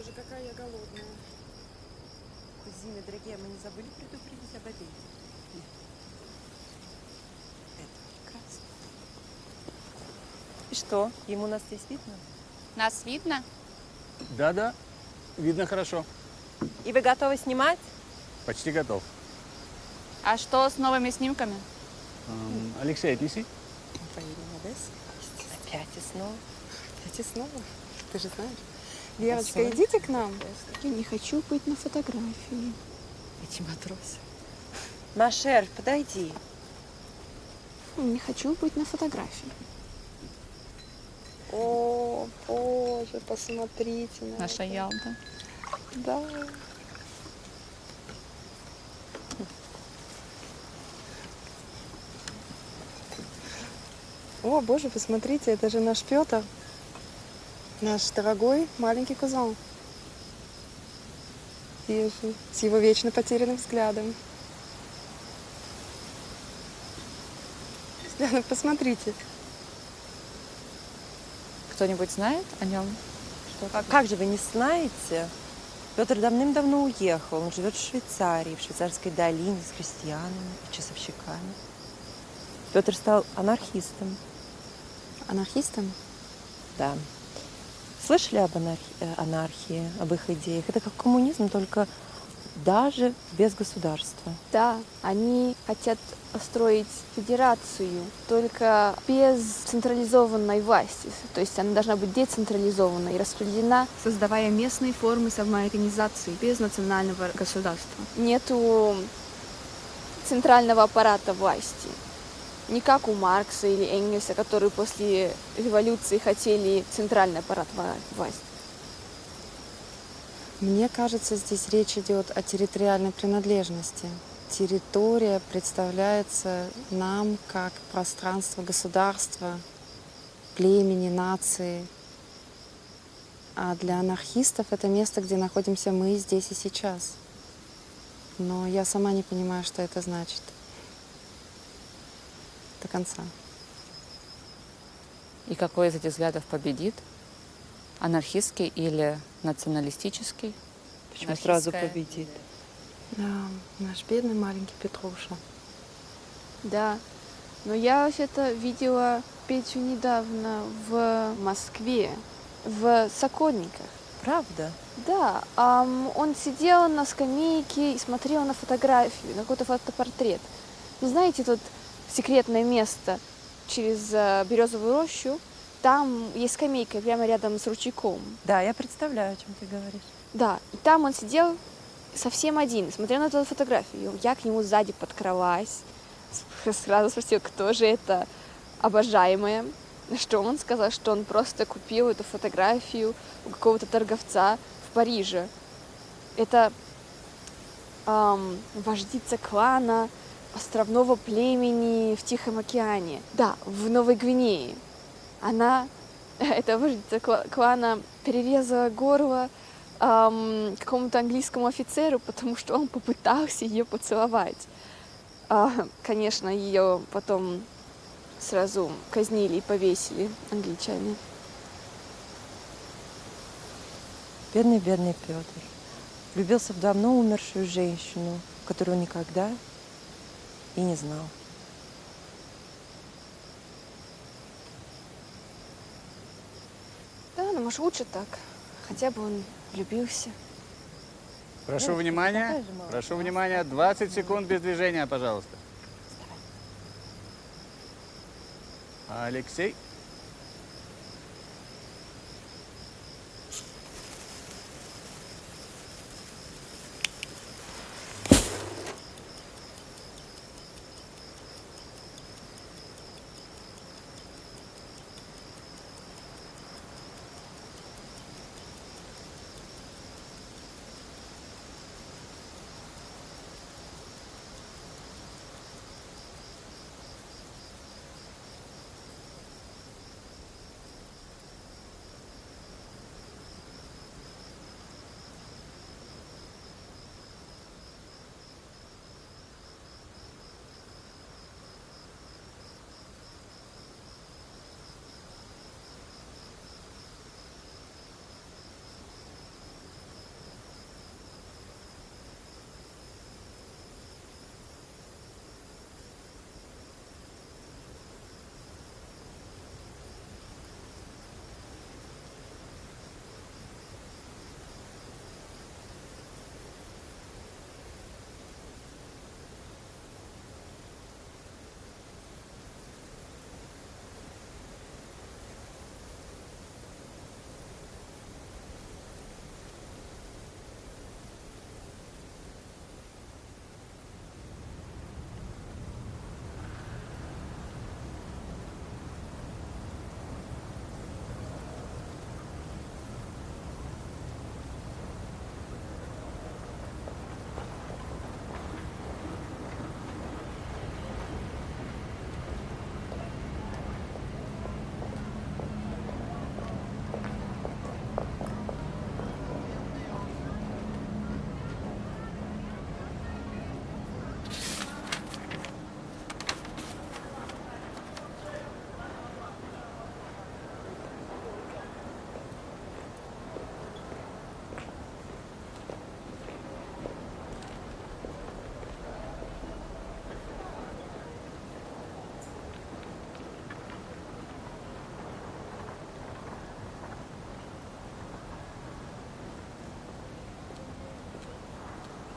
Боже, какая я голодная. Кузины, дорогие, мы не забыли предупредить об обеде? Нет. Это прекрасно. И что, ему нас здесь видно? Нас видно? Да-да, видно хорошо. И вы готовы снимать? Почти готов. А что с новыми снимками? Алексей, отнеси. Проверим Одессы. Опять и снова. Опять и снова. Ты же знаешь. Верочка, идите к нам. Я не хочу быть на фотографии. Эти матросы. Машер, подойди. Не хочу быть на фотографии. О, боже, посмотрите на Наша это. Ялта. Да. О, боже, посмотрите, это же наш Петр. Наш дорогой маленький кузен. Вижу, с его вечно потерянным взглядом. Посмотрите. Кто-нибудь знает о нем? А как же вы не знаете? Петр давным-давно уехал. Он живет в Швейцарии, в швейцарской долине с крестьянами и часовщиками. Петр стал анархистом. Анархистом? Да. Слышали об анархии, об их идеях? Это как коммунизм, только даже без государства. Да, они хотят построить федерацию, только без централизованной власти. То есть она должна быть децентрализована и распределена, создавая местные формы самоорганизации без национального государства. Нету центрального аппарата власти. Не как у Маркса или Энгельса, которые после революции хотели центральный аппарат власти. Мне кажется, здесь речь идет о территориальной принадлежности. Территория представляется нам как пространство государства, племени, нации. А для анархистов это место, где находимся мы здесь и сейчас. Но я сама не понимаю, что это значит. До конца. И какой из этих взглядов победит? Анархистский или националистический? Почему сразу Анархистская. победит? Да, наш бедный маленький Петруша. Да, но я вообще-то видела Петю недавно в Москве, в Сокольниках. Правда? Да, он сидел на скамейке и смотрел на фотографию, на какой-то фотопортрет. Вы знаете, тут секретное место через Березовую рощу, там есть скамейка прямо рядом с ручейком. Да, я представляю, о чем ты говоришь. Да, и там он сидел совсем один, смотрел на эту фотографию. Я к нему сзади подкралась, сразу спросила, кто же это обожаемая. На что он сказал, что он просто купил эту фотографию у какого-то торговца в Париже. Это вождица клана островного племени в Тихом океане. Да, в Новой Гвинее. Она, эта вождица клана, перерезала горло какому-то английскому офицеру, потому что он попытался ее поцеловать. Конечно, ее потом сразу казнили и повесили англичане. Бедный Петр. Влюбился в давно умершую женщину, которую он никогда и не знал. Да, ну может лучше так. Хотя бы он влюбился. Прошу внимания. Прошу внимания. 20 секунд без движения, пожалуйста. Алексей.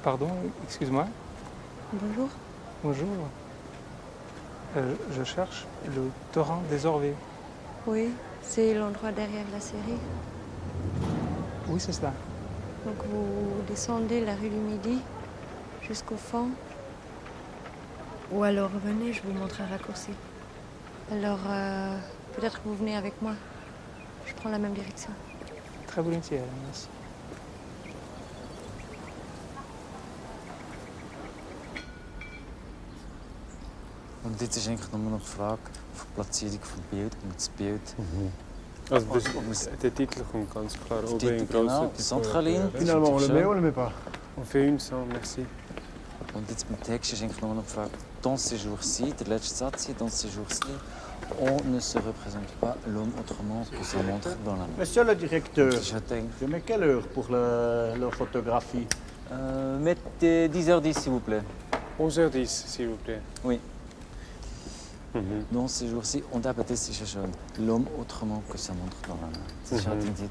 Pardon, excuse-moi. Bonjour. Bonjour. Je cherche le torrent des Orvets. Oui, c'est l'endroit derrière la série. Oui, c'est cela. Donc vous descendez la rue du Midi jusqu'au fond. Ou alors venez, je vous montre un raccourci. Alors peut-être que vous venez avec moi. Je prends la même direction. Très volontiers, merci. Und jetzt ist eigentlich nur noch die Frage von der Platzierung des Bildes. Und das Bild, Also der Titel kommt ganz klar der oben Titel, in grossen. genau, Centraline. Finalement, on le met ou on le met pas? On fait une sans, merci. Und jetzt beim Text ist eigentlich nur noch die Frage, dans ces jours-ci, der letzte Satz hier, dans ces jours-ci, on ne se représente pas l'homme autrement que sa montre dans la main. Monsieur le directeur, Je t'aime. je mets quelle heure pour leur photographie? Mettez 10h10 s'il vous plaît. 11h10, s'il vous plaît. Oui. Mhm. Dans ces jours-ci, und eben das ist ja schön. L'homme autrement que sa montre dans la main. Das ist halt irgendwie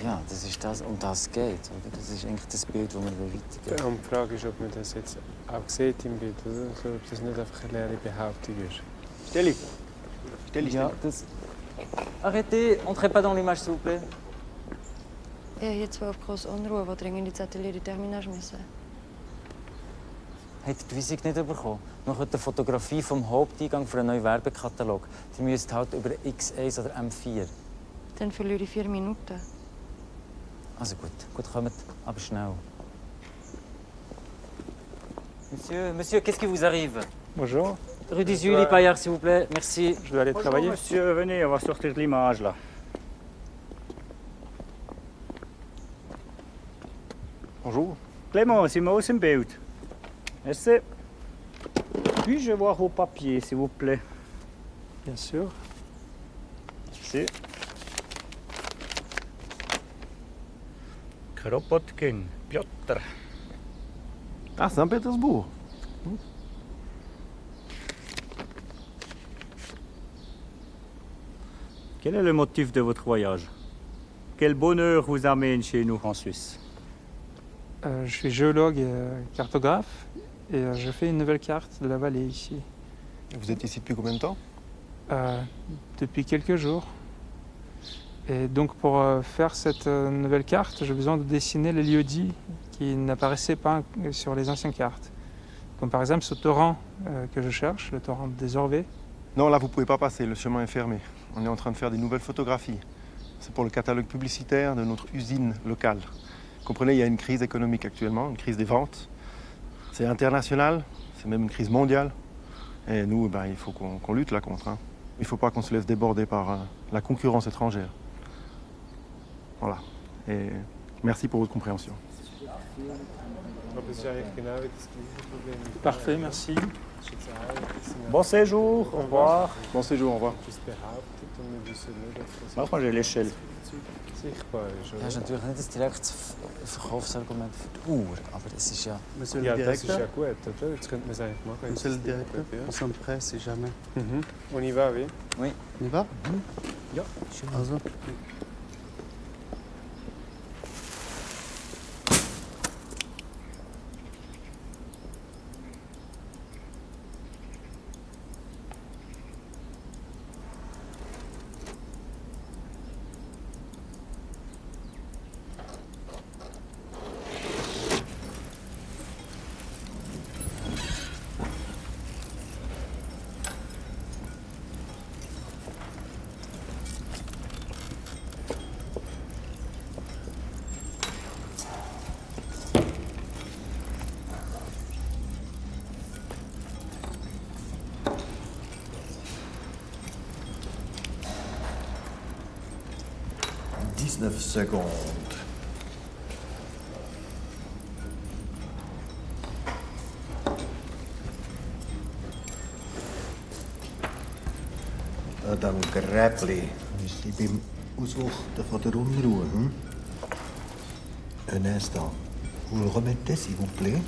ja, das ist das, um das geht. Oder? Das ist eigentlich das Bild, das wir weitergeben. Und die Frage ist, ob man das jetzt auch sieht im Bild, oder? So, ob das nicht einfach eine leere Behauptung ist. Stelli. Stelli, Ja, das... Arrêtez, entrez pas dans l'image s'il vous plaît. Ja, hier 12 groß Unruhe, wo dringend ins Atelier die Terminage müssen. Habt ihr die Weisung nicht bekommen? Noch eine Fotografie vom Haupteingang für einen neuen Werbekatalog. Die müsst halt über X1 oder M4. Dann verliere ich 4 Minuten. Also gut, kommt, aber schnell. Monsieur, qu'est-ce qui vous arrive? Bonjour, Rue 18, Paillard, s'il vous plaît. Merci. je dois aller travailler. monsieur, venez, on va sortir de l'image là. Bonjour. Clément, c'est moi im Bild. Merci. Puis-je voir vos papiers, s'il vous plaît? Bien sûr. Merci. Kropotkin, Piotr. Ah, Saint-Pétersbourg. Quel est le motif de votre voyage? Quel bonheur vous amène chez nous en Suisse? Je suis géologue et cartographe et je fais une nouvelle carte de la vallée ici. Vous êtes ici depuis combien de temps? Depuis quelques jours. Et donc pour faire cette nouvelle carte, j'ai besoin de dessiner les lieux-dits qui n'apparaissaient pas sur les anciennes cartes. Comme par exemple ce torrent que je cherche, le torrent des Orvets. Non, là, vous pouvez pas passer, le chemin est fermé. On est en train de faire des nouvelles photographies. C'est pour le catalogue publicitaire de notre usine locale. Vous comprenez, il y a une crise économique actuellement, une crise des ventes. C'est international, c'est même une crise mondiale. Et nous, il faut qu'on lutte là contre. Hein. Il ne faut pas qu'on se laisse déborder par la concurrence étrangère. Voilà. Et merci pour votre compréhension. Aber es ist eigentlich genau das gleiche Problem. Parfait, merci. Bon séjour, au revoir. Bon séjour, au revoir. Das behauptet und wir wissen nicht, ob das Moi, j'ai l'échelle. sichtbar ist, Ja, oder? ist natürlich nicht das direkte Verkaufsargument für die Uhr, aber es ist ja... Monsieur Ja, das ist ja gut, oder? Jetzt könnte man es eigentlich machen. Monsieur le Jetzt ist es directeur, gut, ja. nous sommes prêts si jamais. On y va, oui. Oui. On y va? Ja. Also. Secondes. Madame Grappli, ich bin Auswachten von der Unruhe. Un instant. Vous le remettez, s'il vous plaît?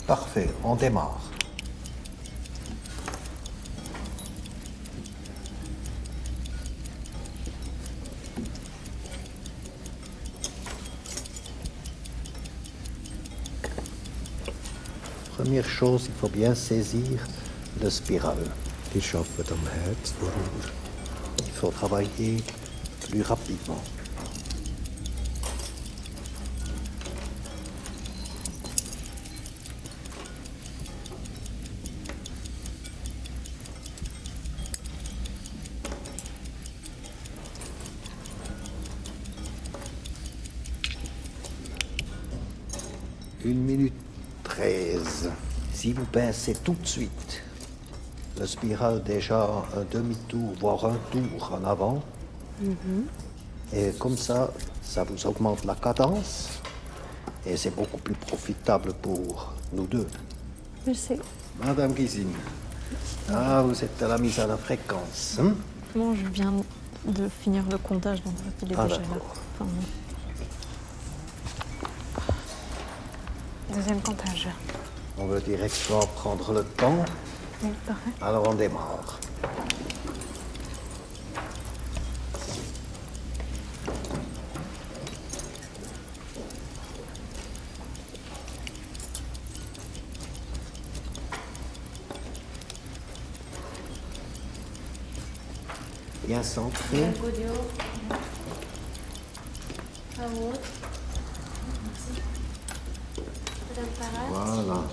Parfait, on démarre. Première chose, il faut bien saisir le spirale. Die arbeiten am Herz, worüber? Il faut travailler plus rapidement. Une minute 13. Si vous pincez tout de suite le spirale déjà un demi-tour, voire un tour en avant, et comme ça vous augmente la cadence et c'est beaucoup plus profitable pour nous deux. Merci. Madame Guisine, vous êtes à la mise à la fréquence. Hein? Bon, je viens de finir le comptage, donc il est déjà là. D'accord. Enfin, deuxième comptage. On veut directement prendre le temps. Oui, parfait. Alors on démarre. Bien centré. Voilà.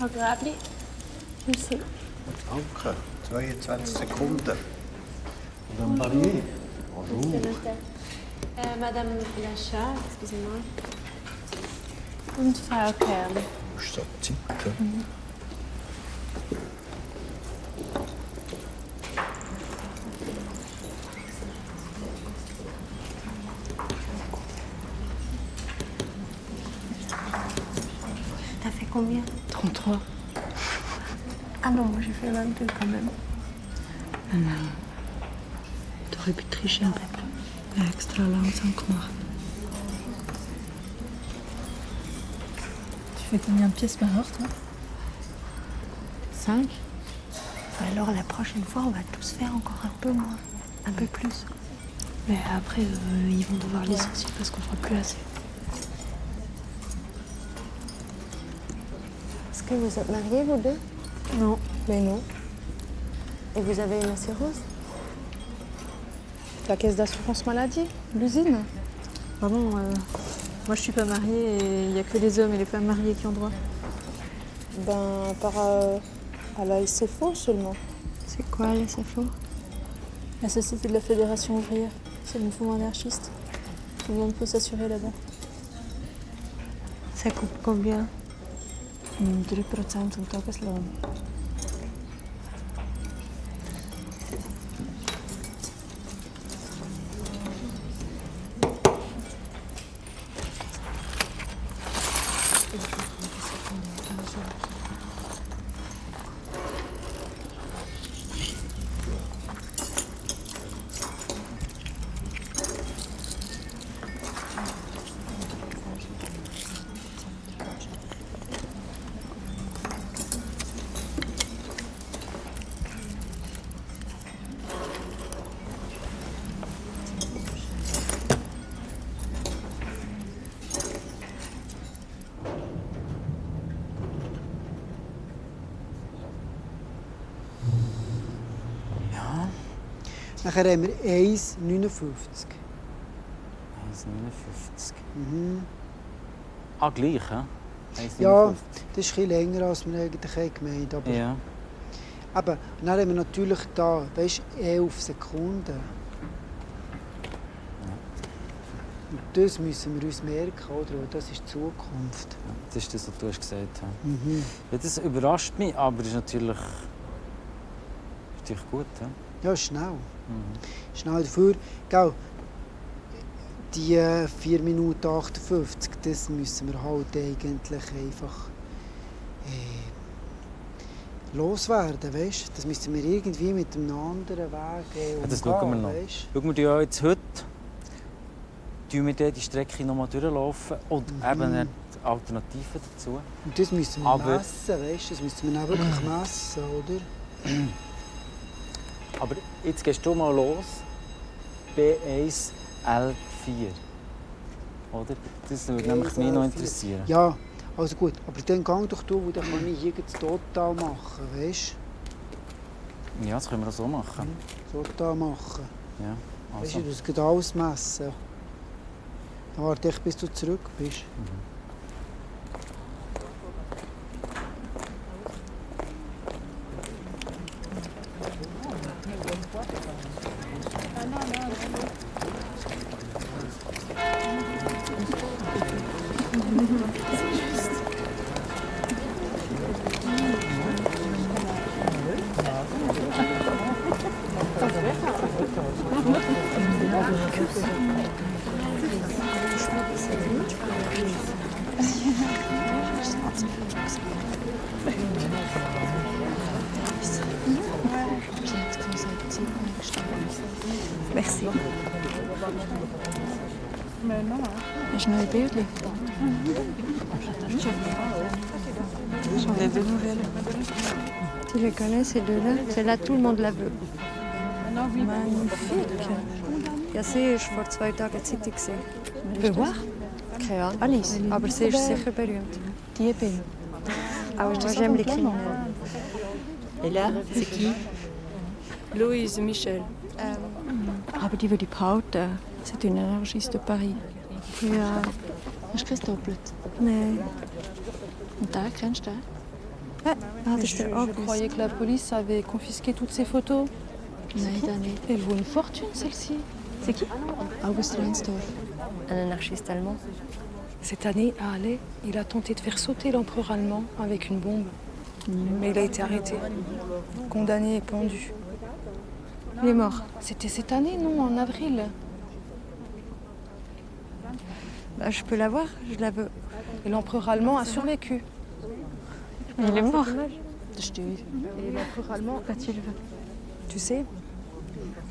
Agrabli. Merci. Danke. 22 Sekunden. Madame Barrier. Bonjour. Madame Lachat, excusez-moi. Und Frau Kerl. Ist so Zeit, ja? T'as fait combien? 33. Ah non, moi j'ai fait 22 quand même. T'aurais pu tricher un peu plus. Extra langsam gemacht. Tu fais combien de pièces par heure, toi? 5. Alors la prochaine fois, on va tous faire encore un peu moins. Un peu plus. Mais après, ils vont devoir licencier parce qu'on fera plus assez. Est-ce que vous êtes mariés, vous deux? Non. Mais non. Et vous avez une assurance? La caisse d'assurance maladie, l'usine. Pardon, moi je suis pas mariée et il n'y a que les hommes et les femmes mariées qui ont droit. Ben, par à la SFO seulement. C'est quoi la SFO? La Société de la Fédération ouvrière. C'est le mouvement anarchiste. Tout le monde peut s'assurer là-bas. Ça coûte combien? 3% vom Tageslohn. Nachher haben wir 1,59. 1,59. Mhm. Ah, gleich, hä? 1,59. Ja, das ist ein bisschen länger, als wir eigentlich gemeint haben. Ja. Aber dann haben wir natürlich da, weißt du, 11 Sekunden. Ja. Und das müssen wir uns merken, oder? Das ist die Zukunft. Ja, das ist das, was du hast gesagt hast. Mhm. Ja, das überrascht mich, aber ist natürlich gut. Ja, ja schnell. Schnell dafür. Gell, die 4 Minuten 58, das müssen wir halt eigentlich einfach loswerden, weißt? Das müssen wir irgendwie mit einem anderen Weg umgehen, das schauen wir noch. Weißt? Schauen wir ja jetzt heute, die Strecke noch mal durchlaufen und eben Alternativen dazu. Und das müssen wir messen, weißt? Das müssen wir auch wirklich messen, oder? Aber jetzt gehst du mal los. B1, L4. Oder? Das würde nämlich mich noch interessieren. Ja, Also gut, aber dann gang doch du, weil dann kann ich hier das Total machen, weißt Ja, das können wir so machen. du? Total machen. Ja, Weißt also. du, das geht ausmessen. Dann warte ich, bis du zurück bist. Merci. Hast du noch ein Bild? J'en ai deux nouvelles. Tu les connais, ces deux-là? Celle-là, tout le monde la veut. Magnifique. Ja, sie ist vor 2 Tagen in der Zeitung. Für was? Keine Ahnung. Alice. Aber sie ist sicher berühmt. Die est berühmt. Ah, moi j'aime les criminels. Et là, c'est qui? Louise Michel. Aber die würde ich behalten. C'est une anarchiste de Paris. Ja, hast du das doppelt? Nee. Und da, kennst du den? Je croyais que la police avait confisqué toutes ces photos. Nein, da nicht. Elle vaut une fortune, celle-ci. C'est qui? August Reinsdorf. Un anarchiste allemand. Cette année, à Halle, il a tenté de faire sauter l'empereur allemand avec une bombe. Mais il a été arrêté, condamné et pendu. Il est mort. C'était cette année, non? En avril. Bah, je peux la voir, je la veux. Et l'empereur allemand a survécu. Il est mort. Et l'empereur allemand, Pourquoi tu le veux? tu sais,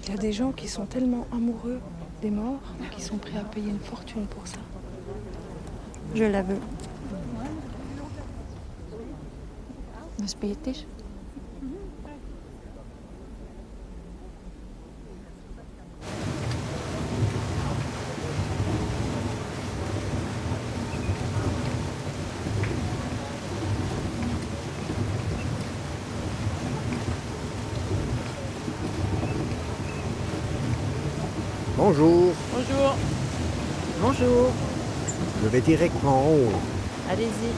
il y a des gens qui sont tellement amoureux des morts qui sont prêts à payer une fortune pour ça. Je la veux. Was betest du? Bonjour. Bonjour. Bonjour. Je vais directement en haut. Allez-y.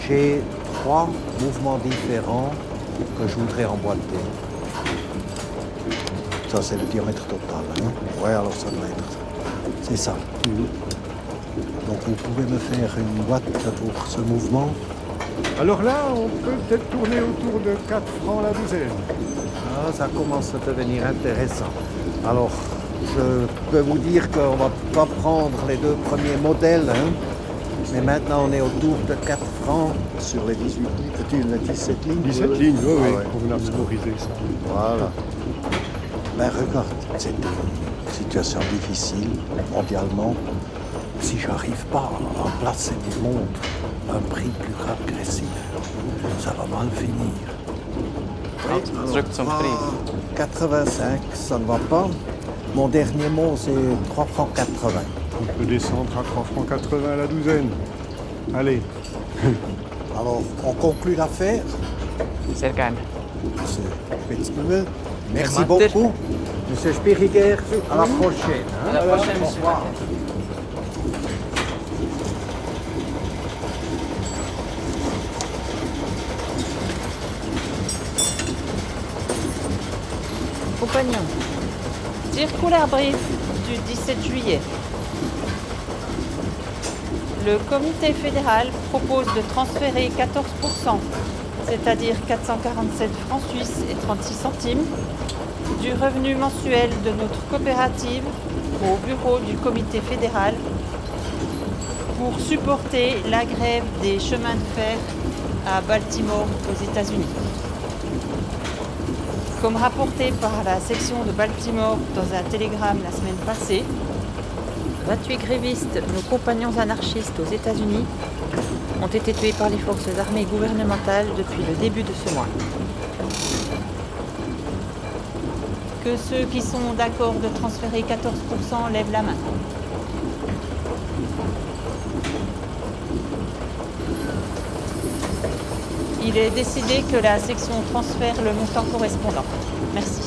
J'ai 3 mouvements différents que je voudrais emboîter. Ça, c'est le diamètre total. Hein? Ouais, alors ça doit être. C'est ça. Donc, vous pouvez me faire une boîte pour ce mouvement. Alors là, on peut peut-être tourner autour de 4 francs la douzaine. Ah, ça commence à devenir intéressant. Alors, je peux vous dire qu'on ne va pas prendre les 2 premiers modèles, hein, mais maintenant on est autour de 4 francs sur les 18 lignes. Les 17 lignes. 17 lignes, oui, Ah oui, ouais. pour mémoriser ça. Voilà. Ben regarde, c'est une situation difficile mondialement. Si j'arrive pas à placer mes montres à un prix plus agressif, ça va mal finir. Zurück zum Preis. 85, ça ne va pas. Mon dernier mot, c'est 3 francs 80. On peut descendre à 3 francs 80 la douzaine. Allez. Alors, on conclut l'affaire. Sehr gerne. Monsieur Spitzbühel, merci Matter. beaucoup. Monsieur Spiriger, à la prochaine. hein. À la prochaine, Au monsieur. revoir. Compagnons, circulaire brief du 17 juillet. Le comité fédéral propose de transférer 14%, c'est-à-dire 447 francs suisses et 36 centimes, du revenu mensuel de notre coopérative au bureau du comité fédéral pour supporter la grève des chemins de fer à Baltimore aux États-Unis. Comme rapporté par la section de Baltimore dans un télégramme la semaine passée, 28 grévistes, nos compagnons anarchistes aux États-Unis, ont été tués par les forces armées gouvernementales depuis le début de ce mois. que ceux qui sont d'accord de transférer 14% lèvent la main. Il est décidé que la section transfère le montant correspondant. Merci.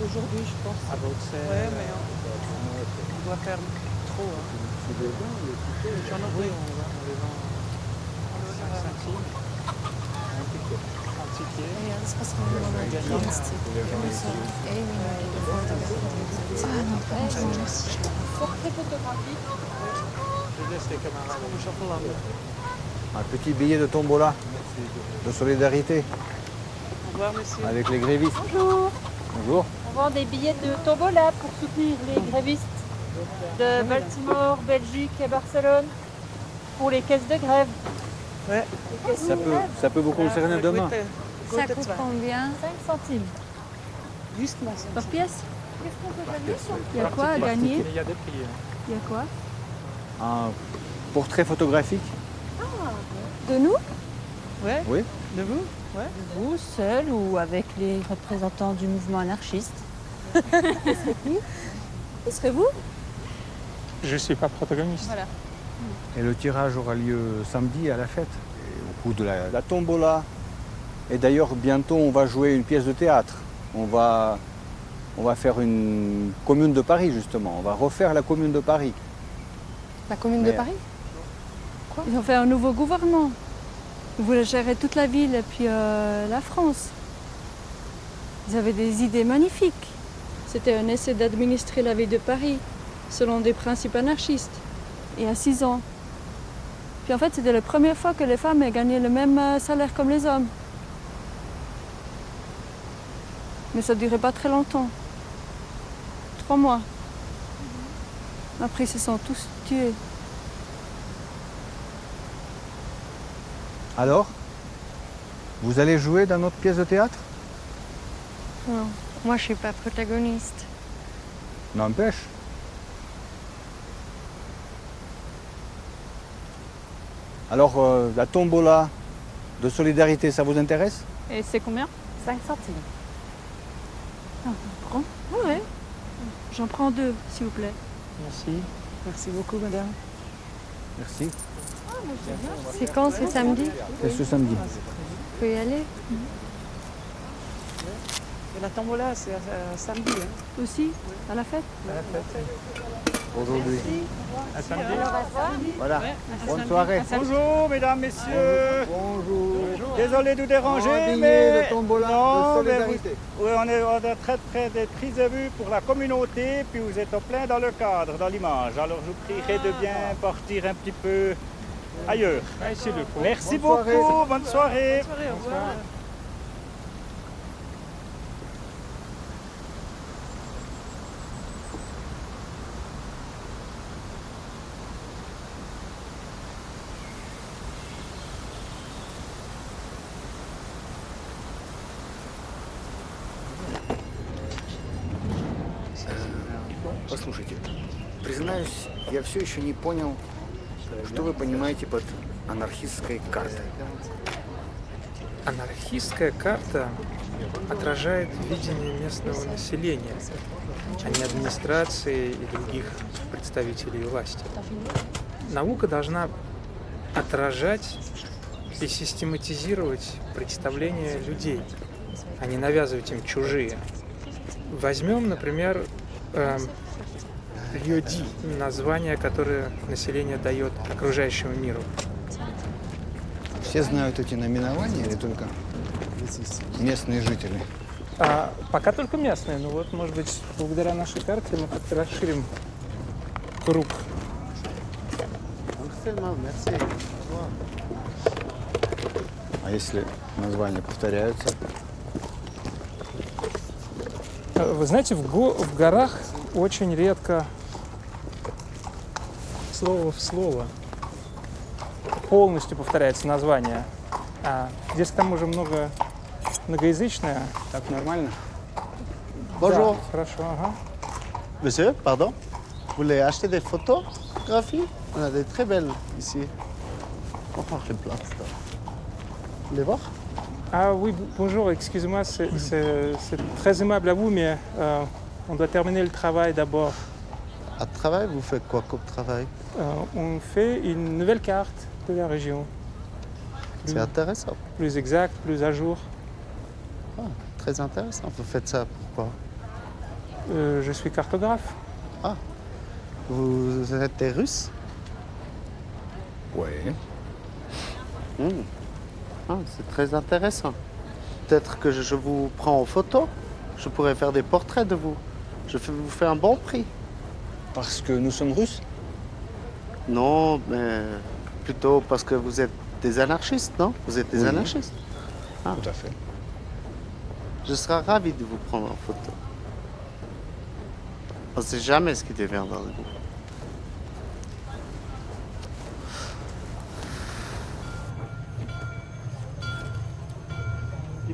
Aujourd'hui, je pense. À Bruxelles. Ouais, mais on doit faire trop. J'en ai Oui, on les vend 5 centimes. Un ticket. Ja, dat was gewoon een dienst. Portrait photographique. Je laisse les camarades. Un petit billet de tombola, de solidarité, Au revoir, monsieur. avec les grévistes. Bonjour. Bonjour. On vend des billets de tombola pour soutenir les grévistes de Baltimore, Belgique et Barcelone pour les caisses de grève. Ouais. Ça peut vous concerner demain. Ça coûte combien? 5 centimes. Juste là. Par pièce? Qu'est-ce qu'on peut gagner? Il y a quoi à gagner? Il y a des prix. Il y a quoi? Un portrait photographique. De nous? Ouais. Oui. De vous? Ouais. Vous, seul ou avec les représentants du mouvement anarchiste? Ce serait vous? Je ne suis pas protagoniste. Voilà. Et le tirage aura lieu samedi à la fête, et au cours de la tombola. Et d'ailleurs, bientôt, on va jouer une pièce de théâtre. On va faire une commune de Paris, justement. On va refaire la commune de Paris. La commune de Paris? Ils ont fait un nouveau gouvernement. Ils voulaient gérer toute la ville et puis la France. Ils avaient des idées magnifiques. C'était un essai d'administrer la ville de Paris selon des principes anarchistes. Il y a 6 ans. Puis en fait, c'était la première fois que les femmes aient gagné le même salaire comme les hommes. Mais ça ne durait pas très longtemps. 3 mois. Après, ils se sont tous tués. Alors, vous allez jouer dans notre pièce de théâtre? Non, moi je suis pas protagoniste. N'empêche. Alors, la tombola de solidarité, ça vous intéresse? Et c'est combien? 5 centimes. Ah, on prend? Ah ouais. J'en prends 2, s'il vous plaît. Merci. Merci beaucoup, madame. Merci. C'est quand? C'est samedi? C'est ce samedi. On peut y aller? Et la tombola, c'est samedi. Hein. Aussi? À la fête? À la fête. Aujourd'hui. À samedi. Voilà. Bonne soirée. Bonjour, mesdames, messieurs. Bonjour. Désolé de vous déranger, Un billet mais... de tombola Non, de mais solidarité. oui, on est très près des prises de vue pour la communauté, puis vous êtes en plein dans le cadre, dans l'image. Alors je vous prierai de bien partir un petit peu ailleurs. Merci Bonne soirée. beaucoup, bonne soirée. Bonne soirée, au revoir. Послушайте, признаюсь, я все еще не понял, что вы понимаете под анархистской картой. Анархистская карта отражает видение местного населения, а не администрации и других представителей власти. Наука должна отражать и систематизировать представления людей, а не навязывать им чужие. Возьмем, например, Льоди, название, которое население дает окружающему миру. Все знают эти наименования или только местные жители? Пока только местные, но вот, может быть, благодаря нашей карте мы как-то расширим круг. Merci. А если названия повторяются? Вы знаете, в горах очень редко слово в слово полностью повторяется название. А здесь к тому же многоязычное. Так нормально? Да, Bonjour. хорошо, ага. Monsieur, pardon, vous voulez acheter des photographies? On a des très belles ici. On prend une place. Vous voulez voir? Ah oui, bonjour, excusez-moi, c'est très aimable à vous, mais on doit terminer le travail d'abord. À travail, vous faites quoi comme travail? On fait une nouvelle carte de la région. C'est intéressant. Plus exact, plus à jour. Ah, très intéressant. Vous faites ça pourquoi? Je suis cartographe. Ah, vous êtes des Russes? Oui. Ah, c'est très intéressant. Peut-être que je vous prends en photo. Je pourrais faire des portraits de vous. Vous fais un bon prix. Parce que nous sommes russes? Non, mais plutôt parce que vous êtes des anarchistes, non? Vous êtes des Oui. anarchistes? Ah. Tout à fait. Je serais ravi de vous prendre en photo. On ne sait jamais ce qui deviendra de vous.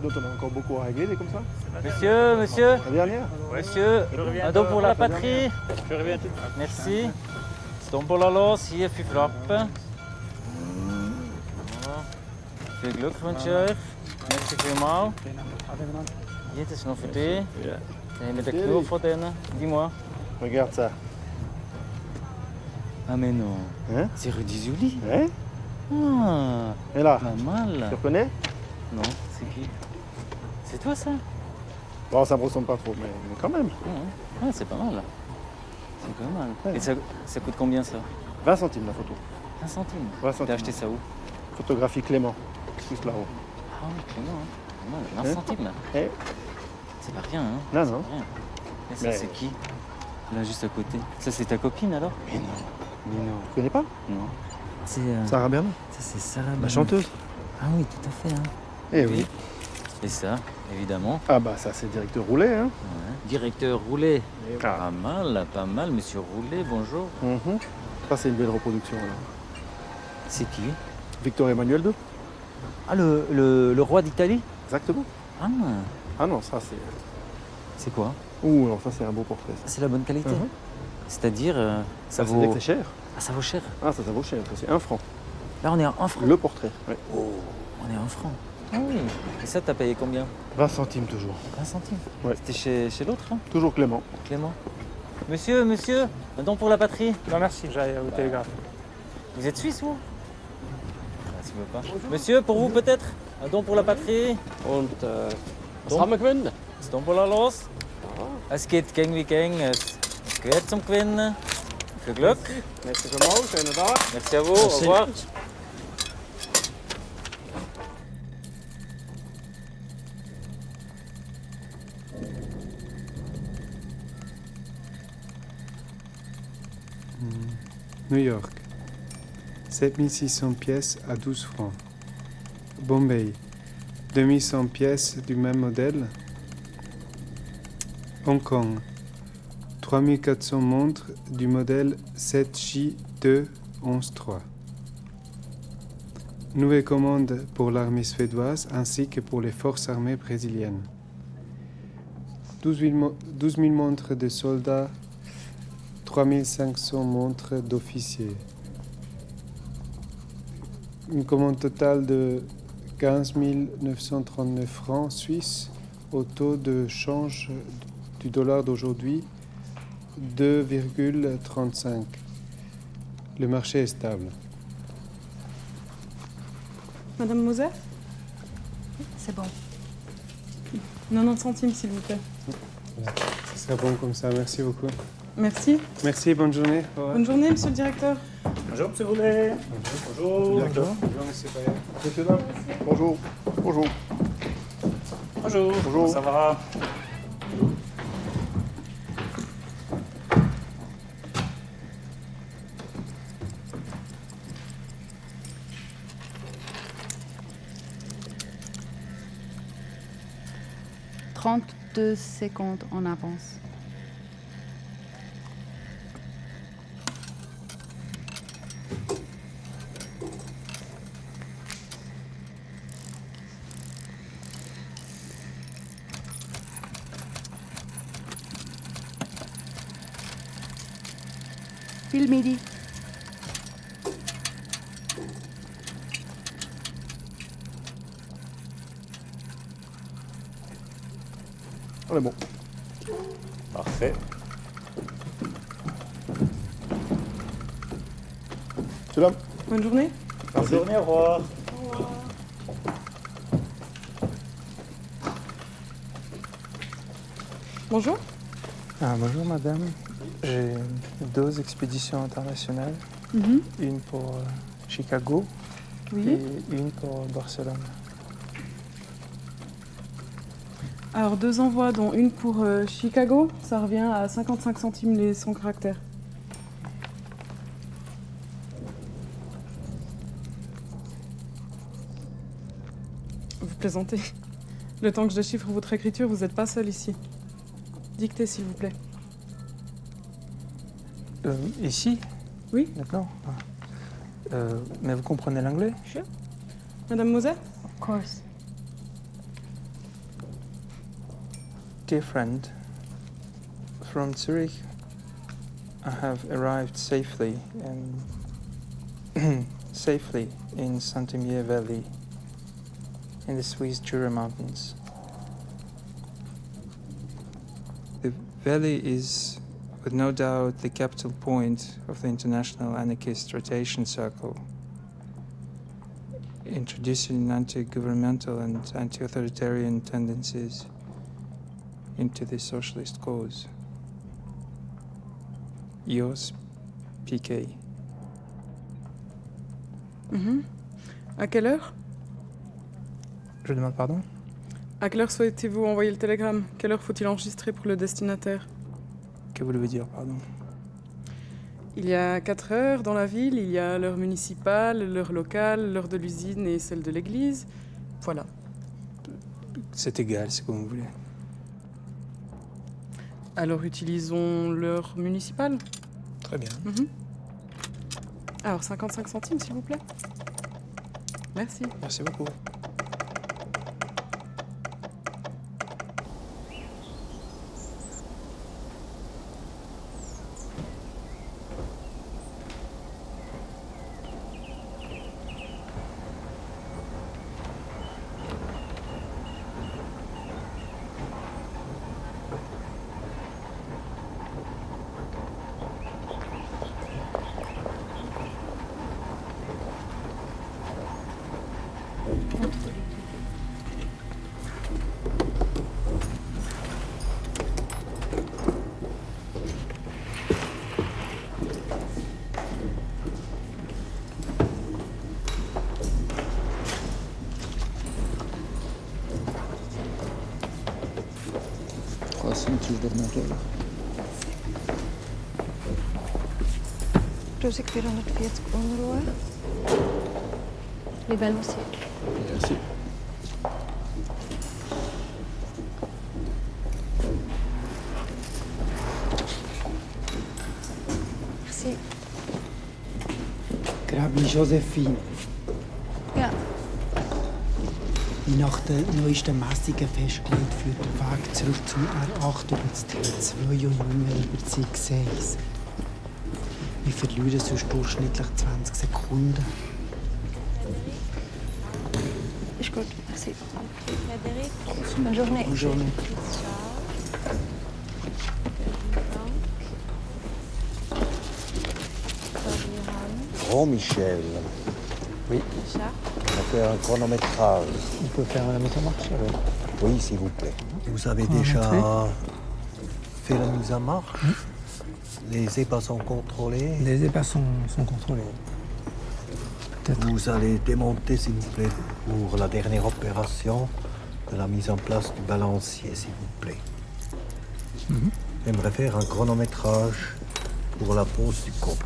On a encore beaucoup à régler, des comme ça? Monsieur, La dernière? monsieur, un don pour la patrie. Je reviens tout de suite. Merci. Tombola los, hier 5 Rappen. Viel Glück wünsche ich euch. Merci vielmals. Hier, das ist noch für dich. Dann haben wir den Knopf von denen. Dis-moi. Regarde ça. Ah mais non. Hein? C'est rue du Zuli. Hein? Ah, Et là? pas mal. Tu reconnais? Non, c'est qui? C'est toi ça? Bon, ça me ressemble pas trop, mais quand même. Ah, c'est pas mal. C'est pas mal. Et ça coûte combien ça? 20 centimes la photo. 1 centime. 20 centimes. T'as acheté ça où? Photographie Clément, juste là-haut. Ah oui, Clément, hein. Pas mal. 20 centimes. Eh? C'est pas rien, hein? Non, C'est non. pas rien. Et ça, Mais- c'est qui? Là, juste à côté. Ça, c'est ta copine alors? Mais non. Mais non. Tu connais pas? Non. C'est. Sarah Bernard. Ça, c'est Sarah La Bernard. chanteuse. Ah oui, tout à fait. Hein. Eh oui. Et ça, évidemment. Ah bah ça c'est directeur Roulet, hein. Ouais. Directeur Roulet. Pas mal, monsieur Roulet, bonjour. Mhm. Ça c'est une belle reproduction là. C'est qui? Victor Emmanuel II. Ah, le roi d'Italie? Exactement. Ah, Ah non, ça c'est... c'est quoi? Ouh, non, ça c'est un beau portrait. Ça. C'est la bonne qualité. Mhm. C'est-à-dire, ça Ça veut dire vaut. que c'est cher. Ah, ça vaut cher. Ah, ça vaut cher, ça c'est 1 franc. Là, on est à 1 franc. Le portrait, ouais. Oh, on est à 1 franc. Ah oui. Et ça, t'as payé combien? 20 centimes toujours. 20 centimes. Ouais. C'était chez l'autre, hein? Toujours Clément. Clément. Monsieur, un don pour la patrie. Non, merci, j'aille au télégraphe. Vous êtes suisse, vous? Ah, si vous voulez pas. Monsieur, pour vous peut-être? Un don pour la patrie. Und was haben wir gewonnen? Das Tombola los. Es geht gegen wie gegen. Es gehört zum Gewinnen. Viel Glück. Merci vielmals, schönen Tag. Merci à vous. Au revoir. New York, 7600 pièces à 12 francs. Bombay, 2100 pièces du même modèle. Hong Kong, 3400 montres du modèle 7J2 11.3. Nouvelle commande pour l'armée suédoise ainsi que pour les forces armées brésiliennes. 12 000 montres de soldats, 3500 montres d'officiers. Une commande totale de 15 939 francs suisses au taux de change du dollar d'aujourd'hui 2,35. Le marché est stable. Madame Moser? C'est bon. 90 centimes, s'il vous plaît. Ce serait bon comme ça, merci beaucoup. Merci. Merci, bonne journée. Au revoir. Bonne journée, monsieur le directeur. Bonjour, monsieur Roulet. Bonjour. Bonjour, monsieur Payet. Monsieur, dame. Bonjour. Bonjour. Bonjour. Bonjour. Ça va? 32 secondes en avance. Pile midi. On est bon. Parfait. Salam. Bonne journée. Bonne journée, au revoir. Bonjour. Bonjour madame, j'ai 2 expéditions internationales, Mhm. une pour Chicago Oui. et une pour Barcelone. Alors 2 envois, dont une pour Chicago, ça revient à 55 centimes les 100 caractères. Vous plaisantez. Le temps que je déchiffre votre écriture, vous n'êtes pas seul ici. Dictez, s'il vous plaît. Ici? Oui. Maintenant? Mais vous comprenez l'anglais? Sure. Madame Moser? Of course. Dear friend, from Zurich, I have arrived safely in Saint-Imier Valley, in the Swiss Jura Mountains. The valley is, with no doubt, the capital point of the International Anarchist Rotation Circle, introducing anti-governmental and anti-authoritarian tendencies into the socialist cause. Yours, PK. Mhm. À quelle heure? Je demande pardon? À quelle heure souhaitez-vous envoyer le télégramme? Quelle heure faut-il enregistrer pour le destinataire? Que voulez-vous dire, pardon? Il y a 4 heures dans la ville, il y a l'heure municipale, l'heure locale, l'heure de l'usine et celle de l'église. Voilà. C'est égal, c'est comme vous voulez. Alors utilisons l'heure municipale. Très bien. Mhm. Alors 55 centimes, s'il vous plaît. Merci. Merci beaucoup. Rusik 440 Unruhe. Libelle Musik. Merci. Merci. Grabi Josephine. Ja. Wie nach den neuesten Messungen festgelegt, führt der Weg zurück zum R8 über das T2 und nicht über das X1. Wir verlieren sonst durchschnittlich 20 Sekunden. Ist gut. Merci. Frédéric. Bonne journée. Bonne journée. Grand Michel. Oui. On va faire un chronométrage. On peut faire la mise en marche alors? Oui, s'il vous plaît. Vous avez déjà fait la mise en marche? Les ébats sont contrôlés? Les ébats sont contrôlés. Vous allez démonter, s'il vous plaît, pour la dernière opération de la mise en place du balancier, s'il vous plaît. J'aimerais faire un chronométrage pour la pose du coq.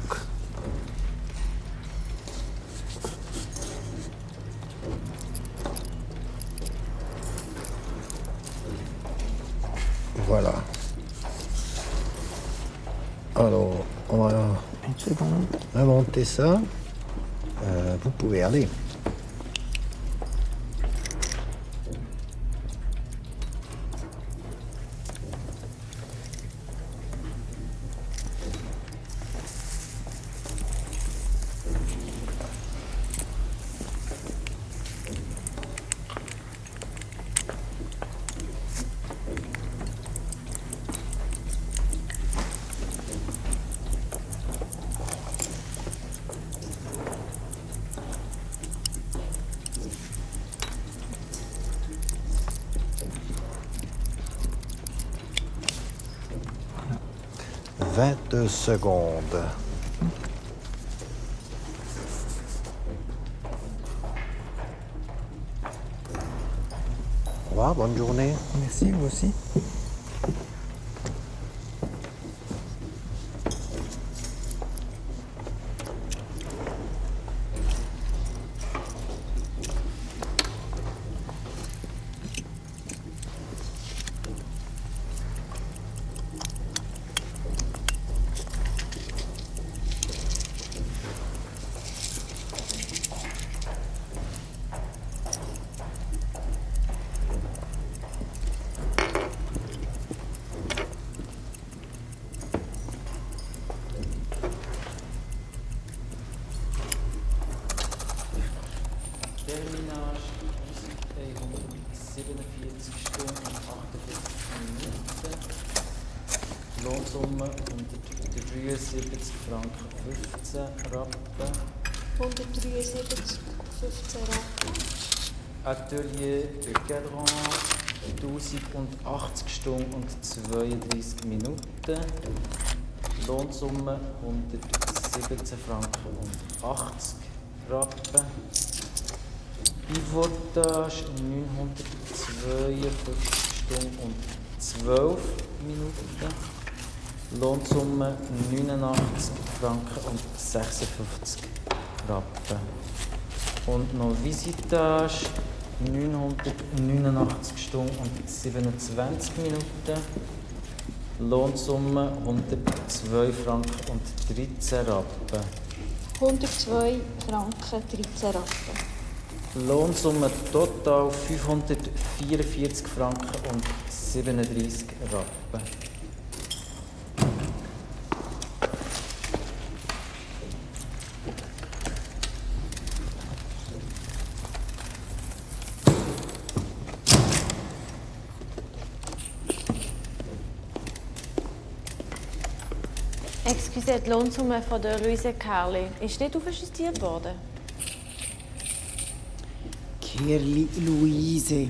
Voilà. Alors, on va remonter ça. Vous pouvez aller. « 22 secondes. Au revoir, bonne journée. Merci, vous aussi. Terminage 147 Stunden und 48 Minuten. Lohnsumme 173 Franken 15 Rappen. 173, 15 Rappen. Atelier de Cadran 1080 Stunden und 32 Minuten. Lohnsumme 117 Franken und 80 Rappen. Pivotage 942 Stunden und 12 Minuten. Lohnsumme 89 Franken und 56 Rappen. Und noch Visitage 989 Stunden und 27 Minuten. Lohnsumme 102 Franken und 13 Rappen. 102 Franken, 13 Rappen. Lohnsumme total 544 Franken und 37 Rappen. Excusez, die Lohnsumme von der Luise Carli ist nicht aufjustiert worden? Kerli Luise.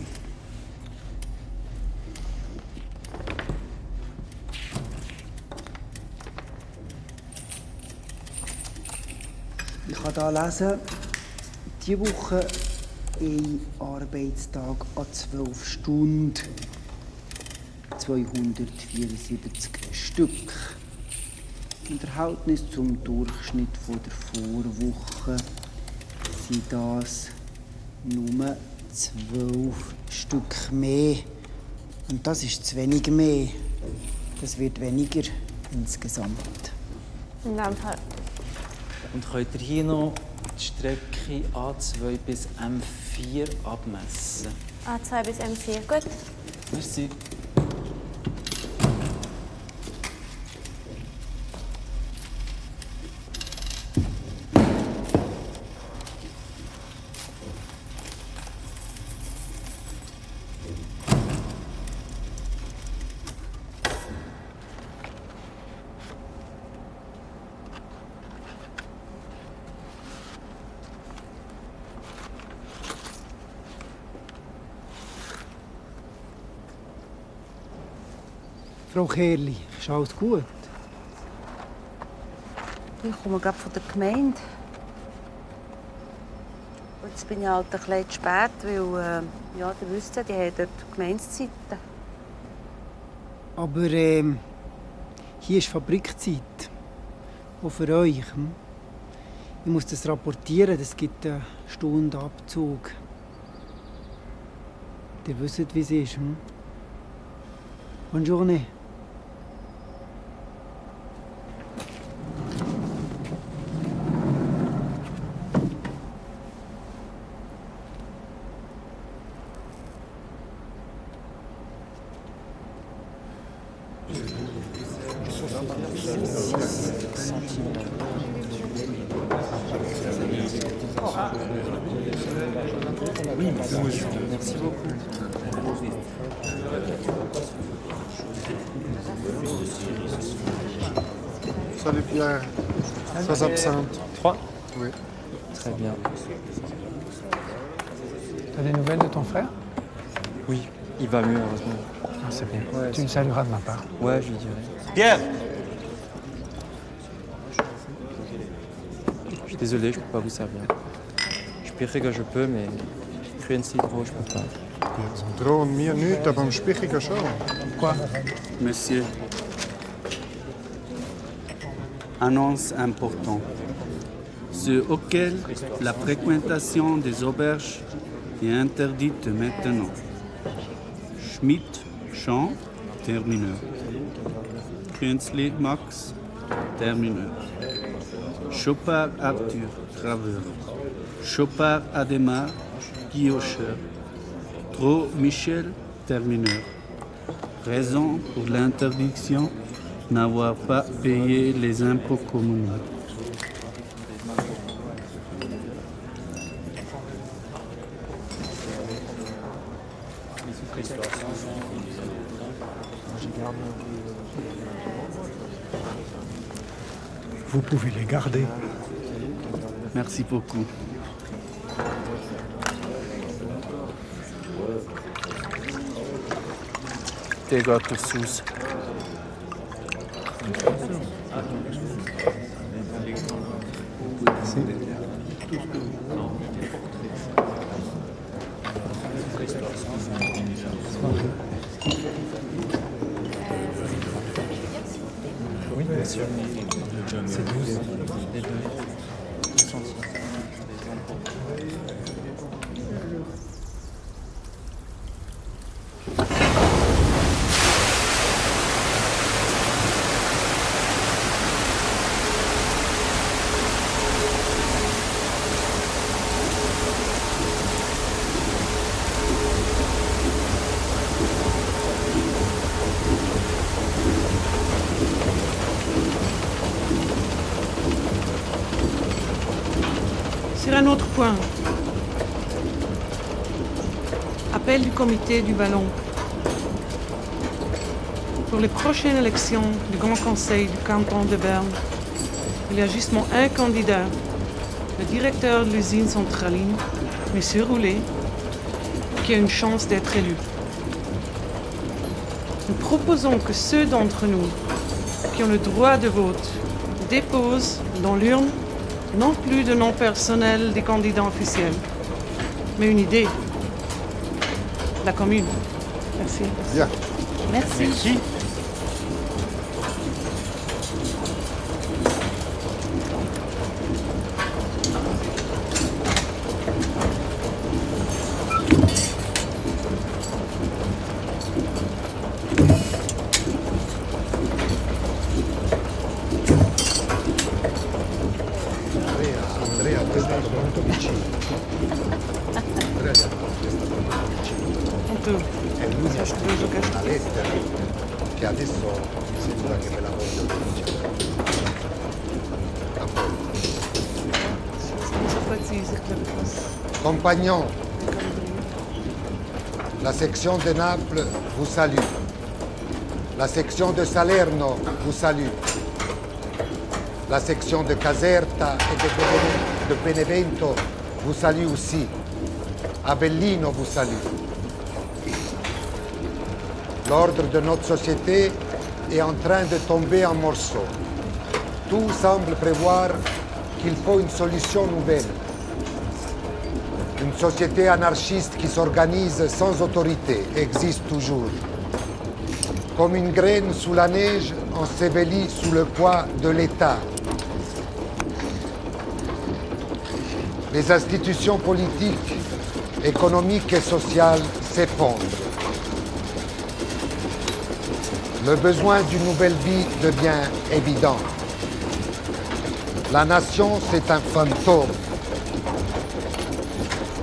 Ich kann hier lesen, diese Woche ein Arbeitstag an 12 Stunden, 274 Stück. Im Verhältnis zum Durchschnitt der Vorwoche sind das nur 12 Stück mehr. Und das ist zu wenig mehr. Das wird weniger insgesamt. In dem Fall. Und könnt ihr hier noch die Strecke A2 bis M4 abmessen? A2 bis M4, gut. Merci. Frau Kerli, ist alles gut? Ich komme gerade von der Gemeinde. Und jetzt bin ich halt ein bisschen zu spät, weil, ja, ihr wisst ja, die haben dort Gemeindezeiten. Aber hier ist Fabrikzeit. Auch für euch. Ich muss das rapportieren, das gibt einen Stundenabzug. Ihr wisst, wie es ist. Bonne journée. Oui, merci beaucoup. Salut Pierre. 3 absentes. 3 Oui. Très bien. T'as des nouvelles de ton frère? Oui, il va mieux, heureusement. Ah, c'est bien. Ouais, Tu le salueras de ma part. Ouais, je lui dirai. Pierre! Je suis désolé, je peux pas vous servir. Je paierai quand je peux, mais rien de gros, je peux pas. Ze drohen mir nichts, aber am Spichiger schon. Quoi? Monsieur, annonce importante, ce auquel la fréquentation des auberges est interdite maintenant. Schmidt, Jean, termineur. Künzli, Max, termineur. Chopard, Arthur, graveur. Chopard, Ademar, guillocheur. Tro, Michel, termineur. Raison pour l'interdiction, n'avoir pas payé les impôts communaux. Vous pouvez les garder. Merci beaucoup. Der geht auf Sus. Oui, bien sûr. C'est 12. Les deux. Sur un autre point, appel du comité du ballon. Pour les prochaines élections du Grand Conseil du canton de Berne, il y a justement un candidat, le directeur de l'usine centraline, M. Roulet, qui a une chance d'être élu. Nous proposons que ceux d'entre nous qui ont le droit de vote déposent dans l'urne non plus de nom personnel des candidats officiels, mais une idée. La commune. Merci. Bien. Merci. Merci. Andrea, questa è molto vicino. Andrea è stato molto vicino. È l'unica lettera che adesso mi sembra che me la voglio leggere. A voi. Compagnons, la section de Naples vous salue. La section de Salerno vous salue. La section de Caserta et de Benevento vous salue aussi. Avellino vous salue. L'ordre de notre société est en train de tomber en morceaux. Tout semble prévoir qu'il faut une solution nouvelle. Une société anarchiste qui s'organise sans autorité existe toujours. Comme une graine sous la neige ensevelie sous le poids de l'État. Les institutions politiques, économiques et sociales s'effondrent. Le besoin d'une nouvelle vie devient évident. La nation, c'est un fantôme.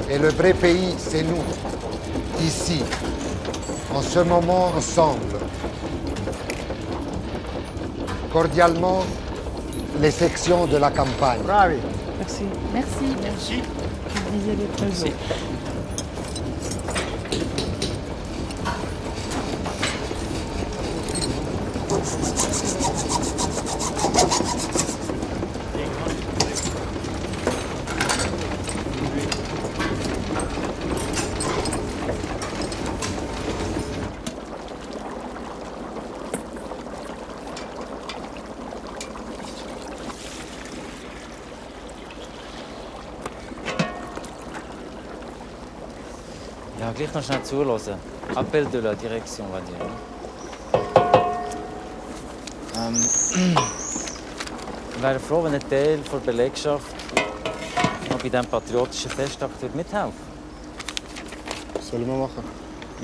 Et le vrai pays, c'est nous, ici, en ce moment ensemble. Cordialement, les sections de la campagne. Bravi. Merci. Merci. Merci. Vous disiez les présents. Ja, gleich noch schnell zuhören. Appel de la Direction, on va dire. Ich wäre froh, wenn ein Teil der Belegschaft noch bei diesem patriotischen Festakt mithelfen würde. Sollen wir machen?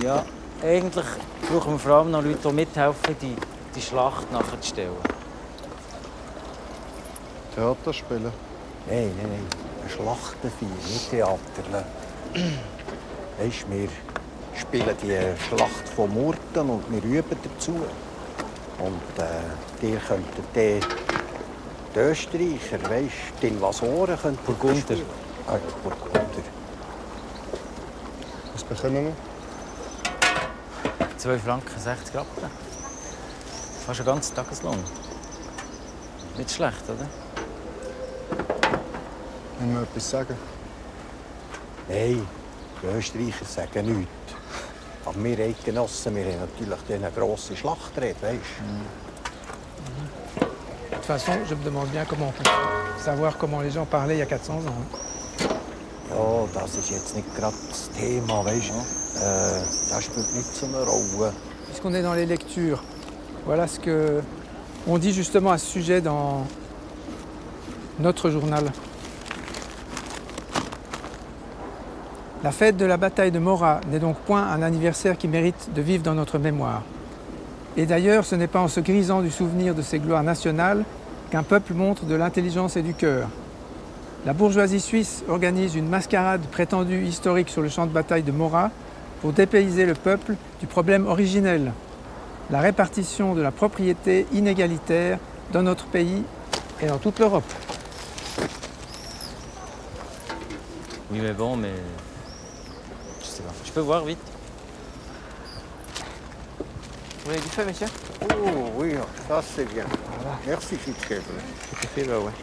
Ja, eigentlich brauchen wir vor allem noch Leute, die mithelfen, die Schlacht nachzustellen. Theater spielen? Nein. Ein Schlachtenvieh, nicht Theater. Weisst, wir spielen die Schlacht von Murten und wir üben dazu. Und ihr könntet die Österreicher, weisst, die Invasoren könnten Burgunder. Ah, Burgunder. Was bekommen wir? 2 Franken 60 Rappen. Fast ein ganzer Tageslohn. Nicht schlecht, oder? Wollen wir etwas sagen? Nein, die Österreicher sagen nichts. Aber wir Eidgenossen, wir haben natürlich eine grosse Schlachtrede, weisst. De toute façon, je me demande bien comment on peut savoir comment les gens parlaient il y a 400 ans. Ja, das ist jetzt nicht gerade das Thema, weisst. Das spielt nicht so eine Rolle. Puisqu'on est dans les lectures, voilà ce que on dit justement à ce sujet dans notre journal. La fête de la bataille de Morat n'est donc point un anniversaire qui mérite de vivre dans notre mémoire. Et d'ailleurs, ce n'est pas en se grisant du souvenir de ces gloires nationales qu'un peuple montre de l'intelligence et du cœur. La bourgeoisie suisse organise une mascarade prétendue historique sur le champ de bataille de Morat pour dépayser le peuple du problème originel, la répartition de la propriété inégalitaire dans notre pays et dans toute l'Europe. Oui, mais bon, mais... Je sais pas. Je peux voir vite. Vous avez du feu, monsieur? Oh oui, ça c'est bien. Voilà. Merci, Fitzgerald. Tout à fait, bah ouais.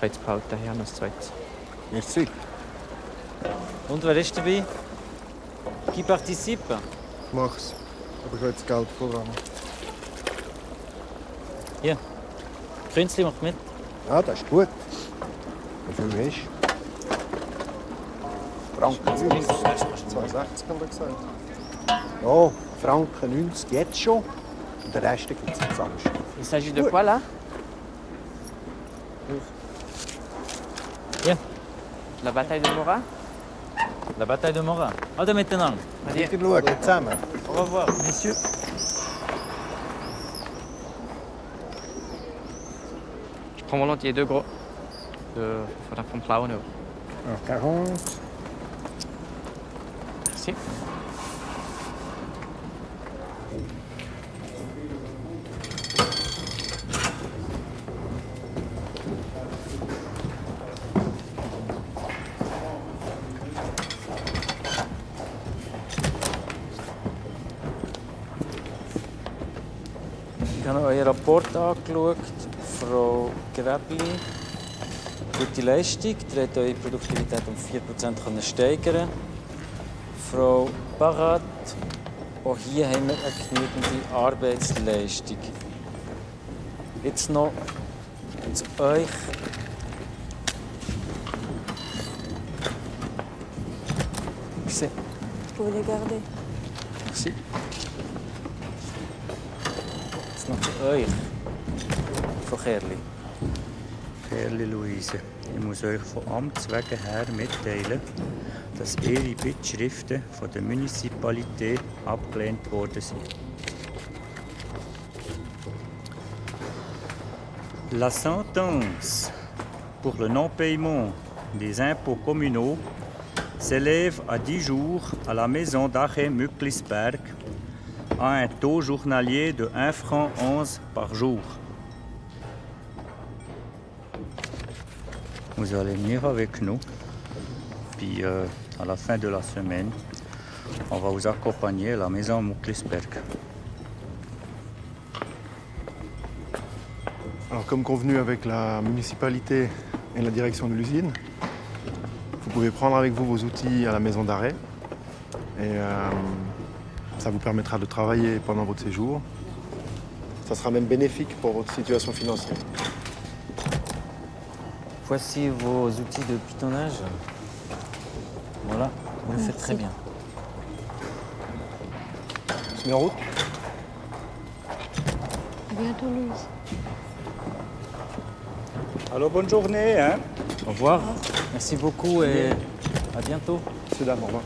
Jetzt braucht der Herr noch das Zweites. Merci. Und wer ist dabei? Qui participe? Mach's. Aber ich will jetzt Geld voran. Hier. Künstli macht mit. Ja, das ist gut. Wie viel ist? Franken 90. 2,60 haben wir gesagt. Ja, Franken 90 jetzt schon. Und den Rest gibt es am Samstag. Il s'agit de quoi là? Hier. La bataille de Morat? La bataille de Morat. Allez miteinander. Allez, schauen zusammen. Au revoir. Messieurs. Je prends volontiers 2 gros. Von Plauenau. Alors 40. Merci. Ich habe euren Rapport angeschaut, Frau Gräbli. Gute Leistung, ihr habt eure Produktivität um 4% steigern. Frau Barat, auch hier haben wir eine genügende Arbeitsleistung. Jetzt noch zu euch. Vous pouvez les garder. Merci. Jetzt noch zu euch, Frau Kerli. Kerli Luise, ich muss euch von Amts wegen her mitteilen, dass ihre Bittschriften von der Municipalité abgelehnt worden sind. La sentence pour le non-paiement des impôts communaux s'élève à 10 jours à la maison d'arrêt Mücklisberg à un taux journalier de 1,11 franc par jour. Vous allez venir avec nous, puis à la fin de la semaine, on va vous accompagner à la maison Mücklisberg. Alors, comme convenu avec la municipalité et la direction de l'usine, vous pouvez prendre avec vous vos outils à la maison d'arrêt et ça vous permettra de travailler pendant votre séjour. Ça sera même bénéfique pour votre situation financière. Voici vos outils de pitonnage. Voilà, vous le faites très bien. On se met en route. À bientôt, Louise. Alors, bonne journée. Hein? Au revoir. Merci beaucoup et à bientôt. Monsieur, dames, au revoir.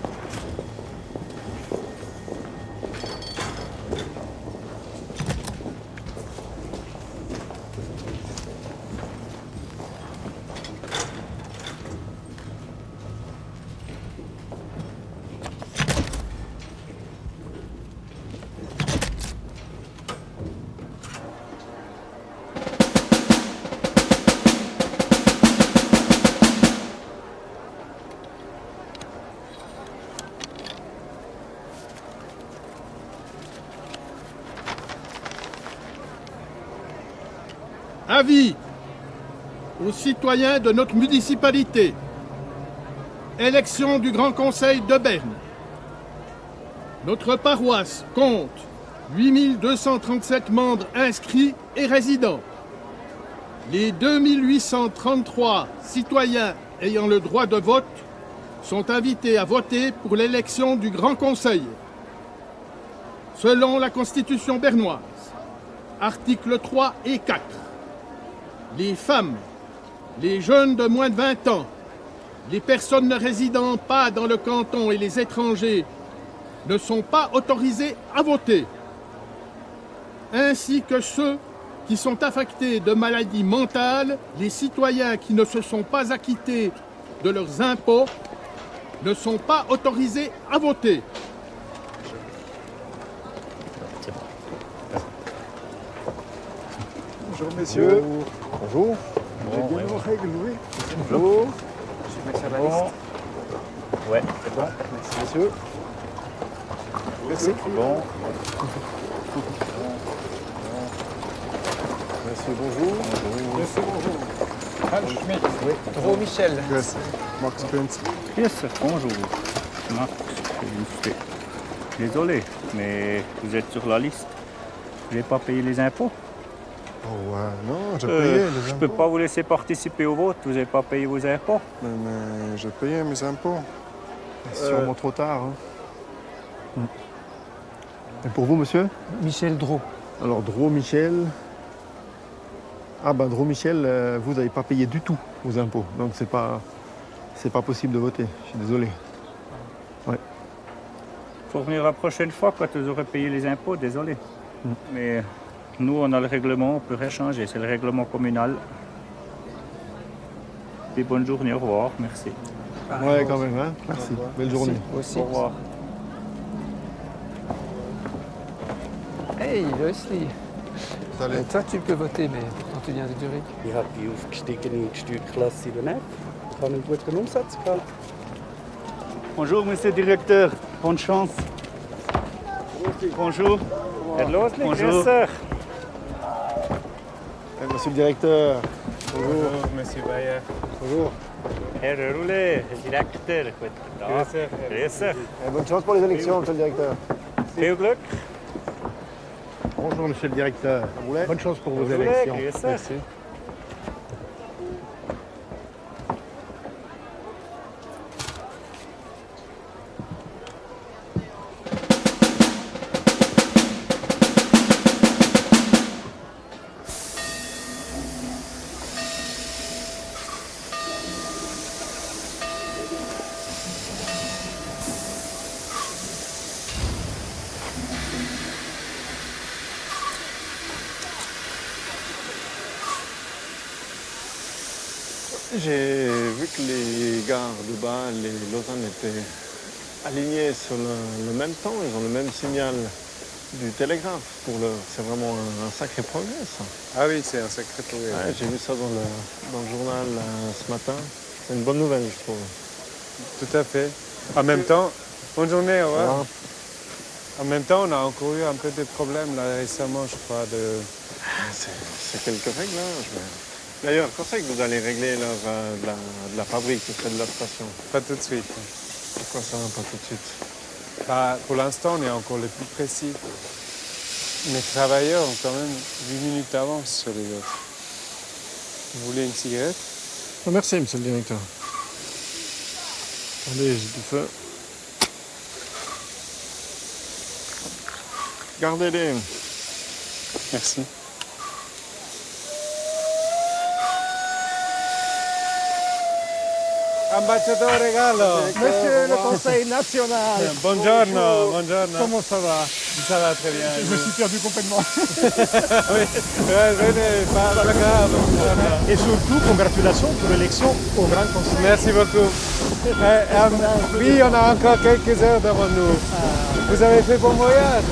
Avis aux citoyens de notre municipalité. Élection du Grand Conseil de Berne. Notre paroisse compte 8237 membres inscrits et résidents. Les 2833 citoyens ayant le droit de vote sont invités à voter pour l'élection du Grand Conseil. Selon la Constitution bernoise, articles 3 et 4, les femmes, les jeunes de moins de 20 ans, les personnes ne résidant pas dans le canton et les étrangers ne sont pas autorisés à voter, ainsi que ceux qui sont affectés de maladies mentales, les citoyens qui ne se sont pas acquittés de leurs impôts ne sont pas autorisés à voter. Bonjour messieurs. Bonjour. Vous avez bien vos règles, oui. Bonjour. Bon. Ouais, c'est bon. Merci messieurs. Merci. Bon. Monsieur, bonjour. Monsieur, bonjour. Hans Schmidt. Oui. Dro Michel. Yes. Max Pence. Yes, bonjour. Max, désolé, mais vous êtes sur la liste. Vous n'avez pas payé les impôts? Oh ouais, non, j'ai payé les impôts. Je ne peux pas vous laisser participer au vote, vous n'avez pas payé vos impôts. Mais j'ai payé mes impôts. C'est sûrement trop tard. Hein. Et pour vous, monsieur? Michel Dro. Alors, Dro Michel. Ah ben, Dro Michel, vous n'avez pas payé du tout vos impôts. Donc, c'est pas possible de voter. Je suis désolé. Ouais. Il faut revenir la prochaine fois quand vous aurez payé les impôts, désolé. Mais nous, on a le règlement, on ne peut rien changer. C'est le règlement communal. Et bonne journée, au revoir, merci. Ouais, quand même, hein. Merci. Belle journée. Aussi. Au revoir. Hey, Leslie. Salut. Toi, tu peux voter, mais pourtant tu viens de Zurich. Ich habe die aufgestiegene Steuerklasse 7F. Ich habe einen guten Umsatz gehabt. Bonjour, monsieur le directeur. Bonne chance. Bonjour. Bonjour. Monsieur le directeur. Bonjour. monsieur Bayer. Bonjour. Herr Roulet, directeur. Grüß dich. Bonne chance pour les élections, monsieur le directeur. Viel Glück. Bonjour, monsieur le directeur. Bonne chance pour vos Bonjour, élections. grüß dich. Merci. J'ai vu que les gares de Bâle et Lausanne étaient alignés sur le même temps. Ils ont le même signal du télégraphe. C'est vraiment un sacré progrès, ça. Ah oui, c'est un sacré progrès. Ouais, j'ai vu ça dans le journal ce matin. C'est une bonne nouvelle, je trouve. Tout à fait. En même temps, bonne journée, au revoir. Voilà. En même temps, on a encore eu un peu de problèmes là récemment, je crois. C'est quelques réglages. Mais... D'ailleurs, quand c'est que vous allez régler l'heure de la fabrique, près de la station? Pas tout de suite. Pourquoi ça, pas tout de suite? Bah, pour l'instant, on est encore les plus précis. Les travailleurs ont quand même 8 minutes d'avance sur les autres. Vous voulez une cigarette? Oh, merci, monsieur le directeur. Attendez, j'ai du feu. Gardez-les. Merci. Ambasciatore Gallo. Monsieur le Conseil national. Buongiorno, buongiorno. Comment ça va? Ça va très bien. Je me suis perdu complètement. Oui, venez, pas grave. Et surtout, congratulations pour l'élection au Grand Conseil. Merci beaucoup. Oui, on a encore quelques heures devant nous. Vous avez fait bon voyage?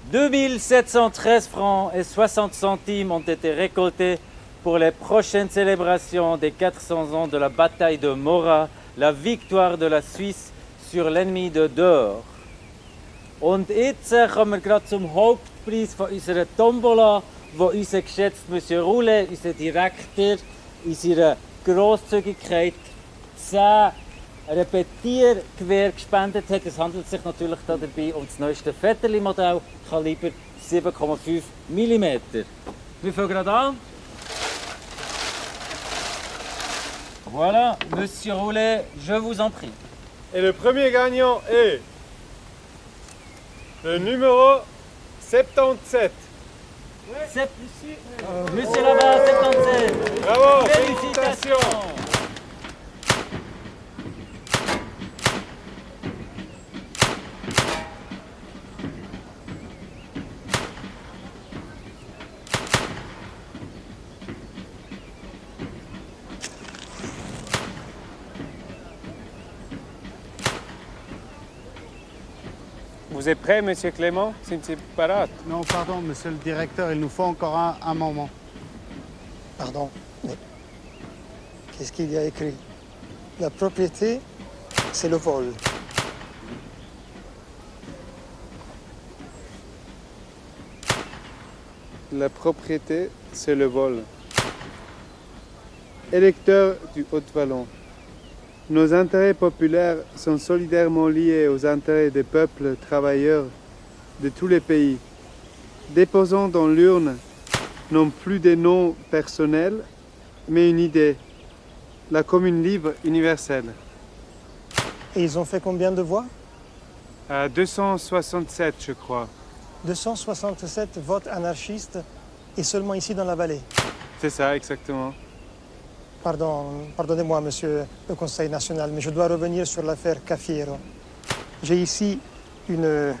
« 2713 francs et 60 centimes ont été récoltés pour les prochaines célébrations des 400 ans de la bataille de Morat, la victoire de la Suisse sur l'ennemi de Dörr. Und jetzt kommen wir gerade zum Hauptpreis von unserer Tombola, wo unser geschätzter Monsieur Roulet, unser Direktor, in seiner Grosszügigkeit 10 Repetiergewehr gespendet hat. Es handelt sich natürlich dabei um das neueste Vetterli-Modell, Kaliber 7,5 mm. Wir fangen gerade an. Voilà, Monsieur Roulet, je vous en prie. Et le premier gagnant est le numéro 77. Monsieur là-bas, 77. Bravo, félicitations. Vous êtes prêt, Monsieur Clément? C'est parade. Non, pardon, monsieur le directeur, il nous faut encore un moment. Pardon, mais qu'est-ce qu'il y a écrit? La propriété, c'est le vol. La propriété, c'est le vol. Électeurs du Haut-Vallon, nos intérêts populaires sont solidairement liés aux intérêts des peuples travailleurs de tous les pays. Déposons dans l'urne non plus des noms personnels, mais une idée, la commune libre universelle. Et ils ont fait combien de voix? 267, je crois. 267 votes anarchistes, et seulement ici dans la vallée. C'est ça, exactement. Pardonnez-moi, monsieur le Conseil national, mais je dois revenir sur l'affaire Cafiero. J'ai ici une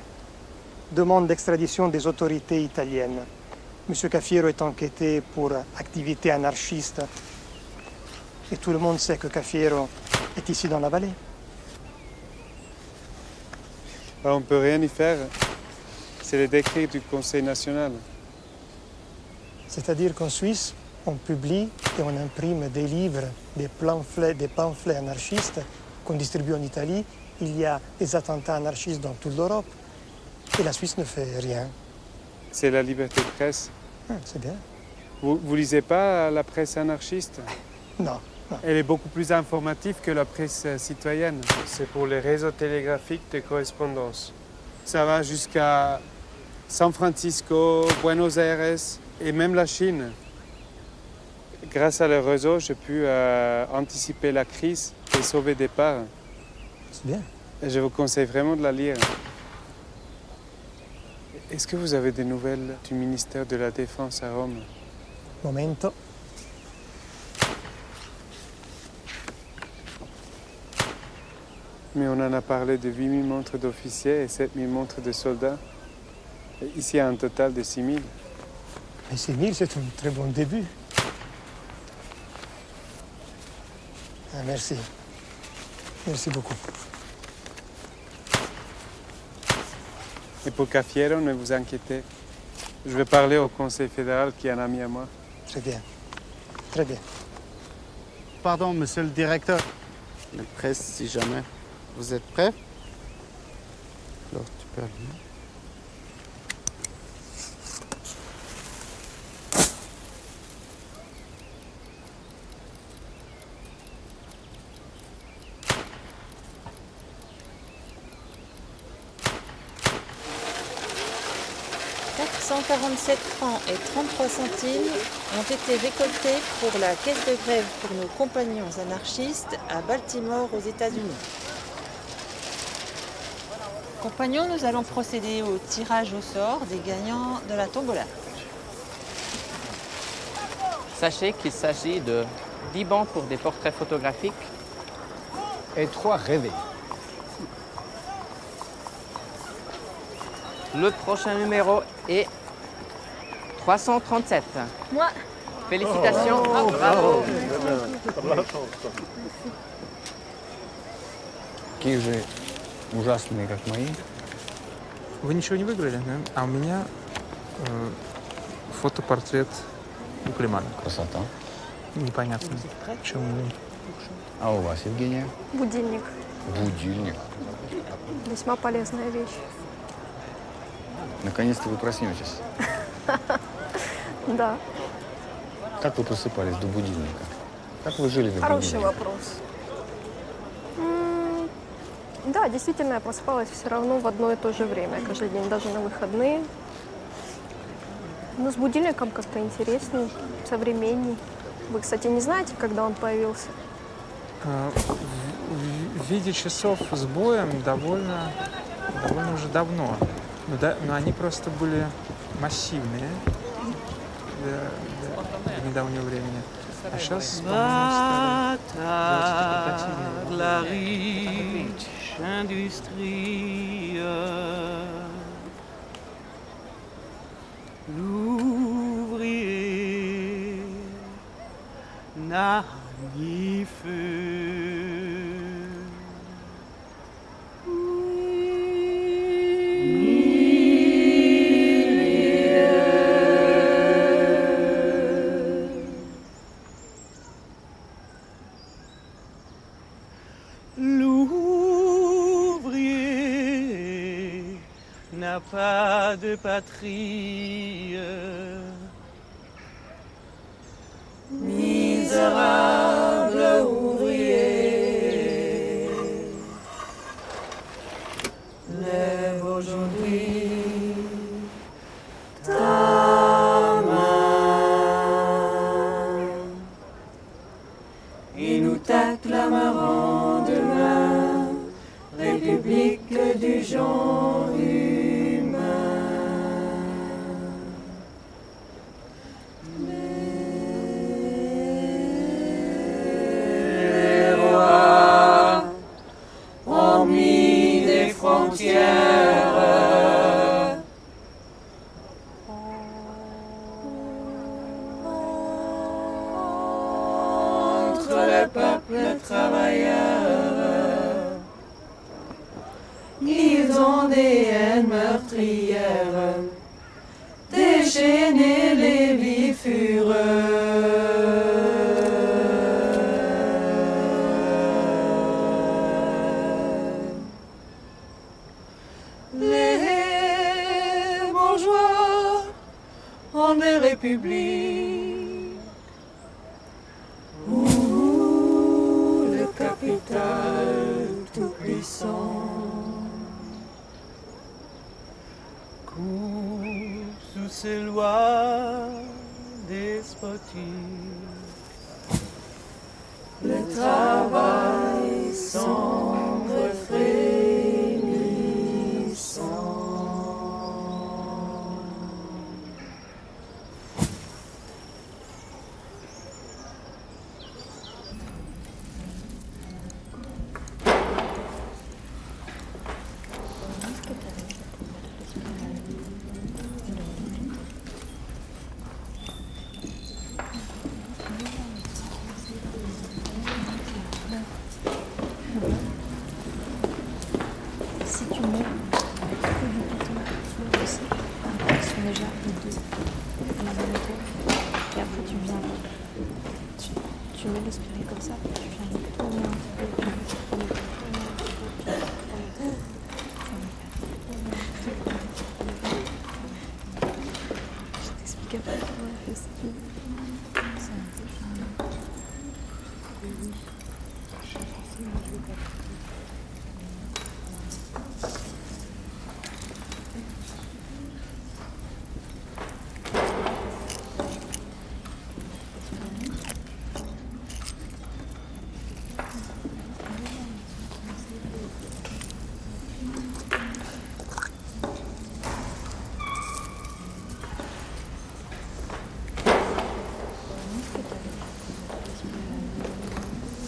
demande d'extradition des autorités italiennes. M. Cafiero est enquêté pour activité anarchiste. Et tout le monde sait que Cafiero est ici dans la vallée. On ne peut rien y faire. C'est le décret du Conseil national. C'est-à-dire qu'en Suisse, on publie et on imprime des livres, des pamphlets anarchistes qu'on distribue en Italie. Il y a des attentats anarchistes dans toute l'Europe. Et la Suisse ne fait rien. C'est la liberté de presse. C'est bien. Vous lisez pas la presse anarchiste? Non. Elle est beaucoup plus informative que la presse citoyenne. C'est pour les réseaux télégraphiques de correspondance. Ça va jusqu'à San Francisco, Buenos Aires et même la Chine. Grâce à le réseau, j'ai pu anticiper la crise et sauver des parts. C'est bien. Et je vous conseille vraiment de la lire. Est-ce que vous avez des nouvelles du ministère de la Défense à Rome? Momento. Mais on en a parlé de 8000 montres d'officiers et 7000 montres de soldats. Et ici, il y a un total de 6000. Mais 6000, c'est un très bon début. Merci. Merci beaucoup. Et pour Cafiero, ne vous inquiétez. Je vais parler au Conseil fédéral qui est un ami à moi. Très bien. Très bien. Pardon, monsieur le directeur. La presse, si jamais. Vous êtes prêt? Alors, tu peux allumer. francs et 33 centimes ont été récoltés pour la caisse de grève pour nos compagnons anarchistes à Baltimore aux États-Unis. Compagnons, nous allons procéder au tirage au sort des gagnants de la tombola. Sachez qu'il s'agit de 10 bancs pour des portraits photographiques et 3 rêvés. Le prochain numéro est 337. Moi. Félicitations. Bravo. Какие же ужасные, как мои. Вы ничего не выиграли, да? А у меня фотопортрет у Климана. Красота. Непонятно, почему. А у вас, Евгения? Будильник. Будильник. Весьма полезная вещь. Наконец-то вы проснетесь. Да. Как вы просыпались до будильника? Как вы жили до Хороший будильника? вопрос. Да, действительно, я просыпалась все равно в одно и то же время, каждый день, даже на выходные. Но с будильником как-то интересней, современней. Вы, кстати, не знаете, когда он появился? В виде часов с боем довольно уже давно. Но они просто были массивные до недавнего времени. А сейчас, по-моему, стали la riche industrie, l'ouvrier n'a ni feu. Pas de patrie, misérable ouvrier, lève aujourd'hui ta main et nous t'acclamerons demain, République du genre humain. le peuple travailleur. Ils ont des haines meurtrières, déchaîner les vies fureux. Les bourgeois en des républiques où le capital tout-puissant court sous ses lois despotiques. Le travail semble frémissant. Si tu mets que du piton aussi, ils sont déjà les deux. Et après tu viens, tu mets le spirit comme ça, tu viens le tourner un peu. Je t'explique après comment on fait si tu veux. C'est un peu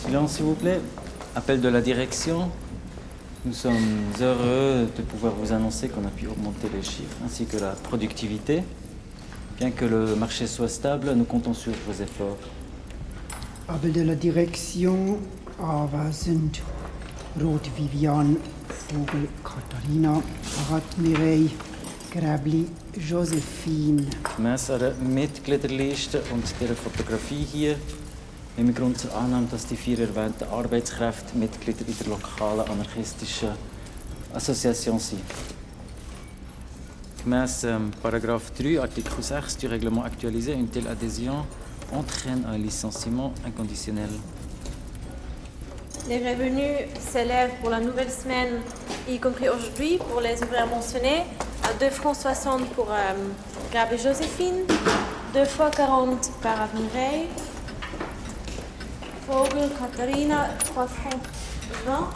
Silence, s'il vous plaît. Appel de la direction. Nous sommes heureux de pouvoir vous annoncer qu'on a pu augmenter les chiffres ainsi que la productivité. Bien que le marché soit stable, nous comptons sur vos efforts. Appel de la direction. Aber sind Rot Vivian, Vogel Katharina, Barat Mireille, Gräbli Josephine. Gemäss einer Mitgliederliste und der Fotografie hier nehmen wir Grund zur Annahme, dass die 4 erwähnten Arbeitskräfte Mitglieder in der lokalen anarchistischen Association sind. Gemäss paragraphe 3, article 6 du règlement actualisé, une telle adhésion entraîne un licenciement inconditionnel. Les revenus s'élèvent pour la nouvelle semaine, y compris aujourd'hui, pour les ouvriers mentionnés, à 2,60 francs pour Gab et Joséphine, 2 fois 40 par Mireille, Vogel Katharina, 3 francs 20,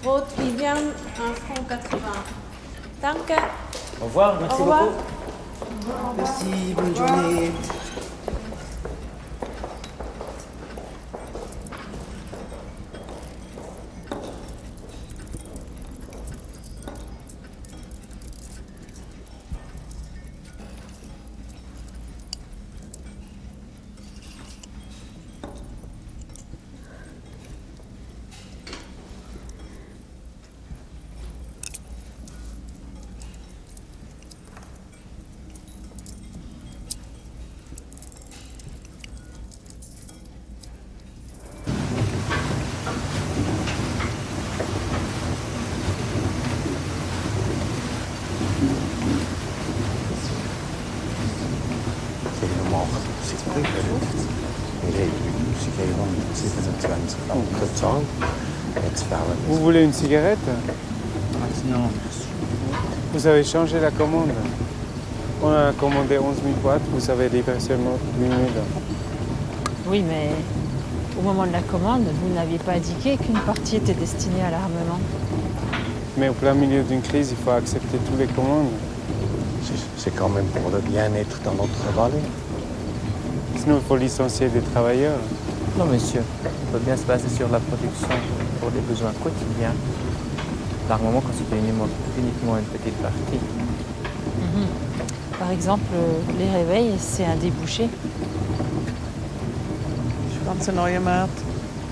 Rot Vivian, 1 franc 80. Danke. Au revoir, merci Au revoir. beaucoup. Merci, bonne journée. Helemaal zit Nee, sie gehen 127 Franken zahlen. Jetzt fehlen Vous voulez une cigarette? Non. Vous avez changé la commande. On a commandé 11 000 boîtes, vous avez livré seulement 8 000. Oui, mais au moment de la commande, vous n'aviez pas indiqué qu'une partie était destinée à l'armement. Mais au plein milieu d'une crise, il faut accepter toutes les commandes. C'est quand même pour le bien-être dans notre vallée. Sinon, il faut licencier des travailleurs. Non, monsieur. On peut bien se baser sur la production pour les besoins quotidiens. L'armement constitue uniquement une petite partie. Par exemple, les réveils, c'est un débouché. Ganze neue Markt.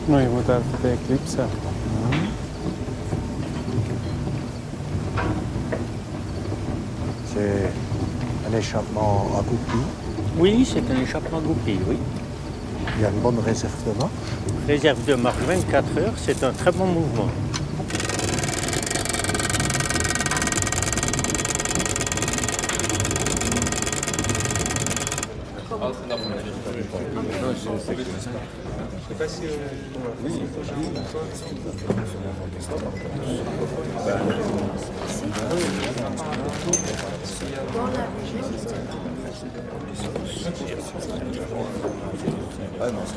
Neue Modell für die Eclipse. C'est un échappement à goupille. Oui, c'est un échappement goupille, oui. Il y a une bonne réserve de marche. Réserve de marche 24 heures, c'est un très bon mouvement.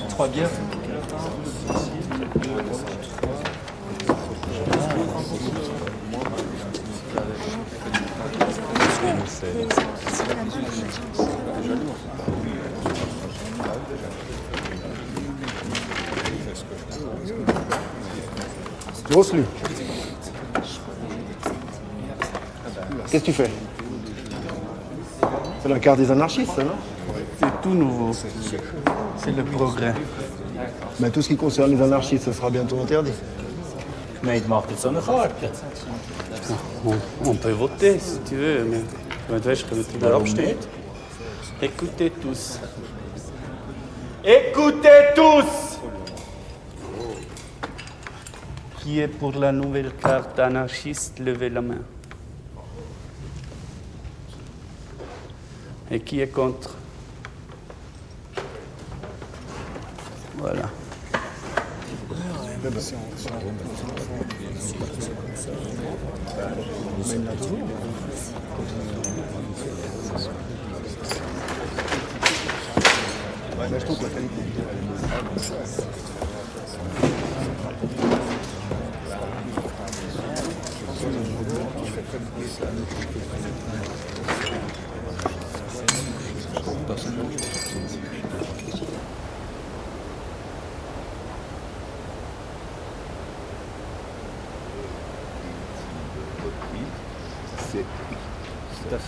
Trois bières. Grosse-Lu. Qu'est-ce que tu fais? C'est la carte des anarchistes, ça, non? C'est tout nouveau. C'est le progrès. Mais tout ce qui concerne les anarchistes, ce sera bientôt interdit. Mais il macht jetzt eine Karte. On peut voter si tu veux, mais je peux Warum abstimmen. nicht? Écoutez tous. Écoutez tous! Qui est pour la nouvelle carte anarchiste, levez la main. Et qui est contre? Voilà.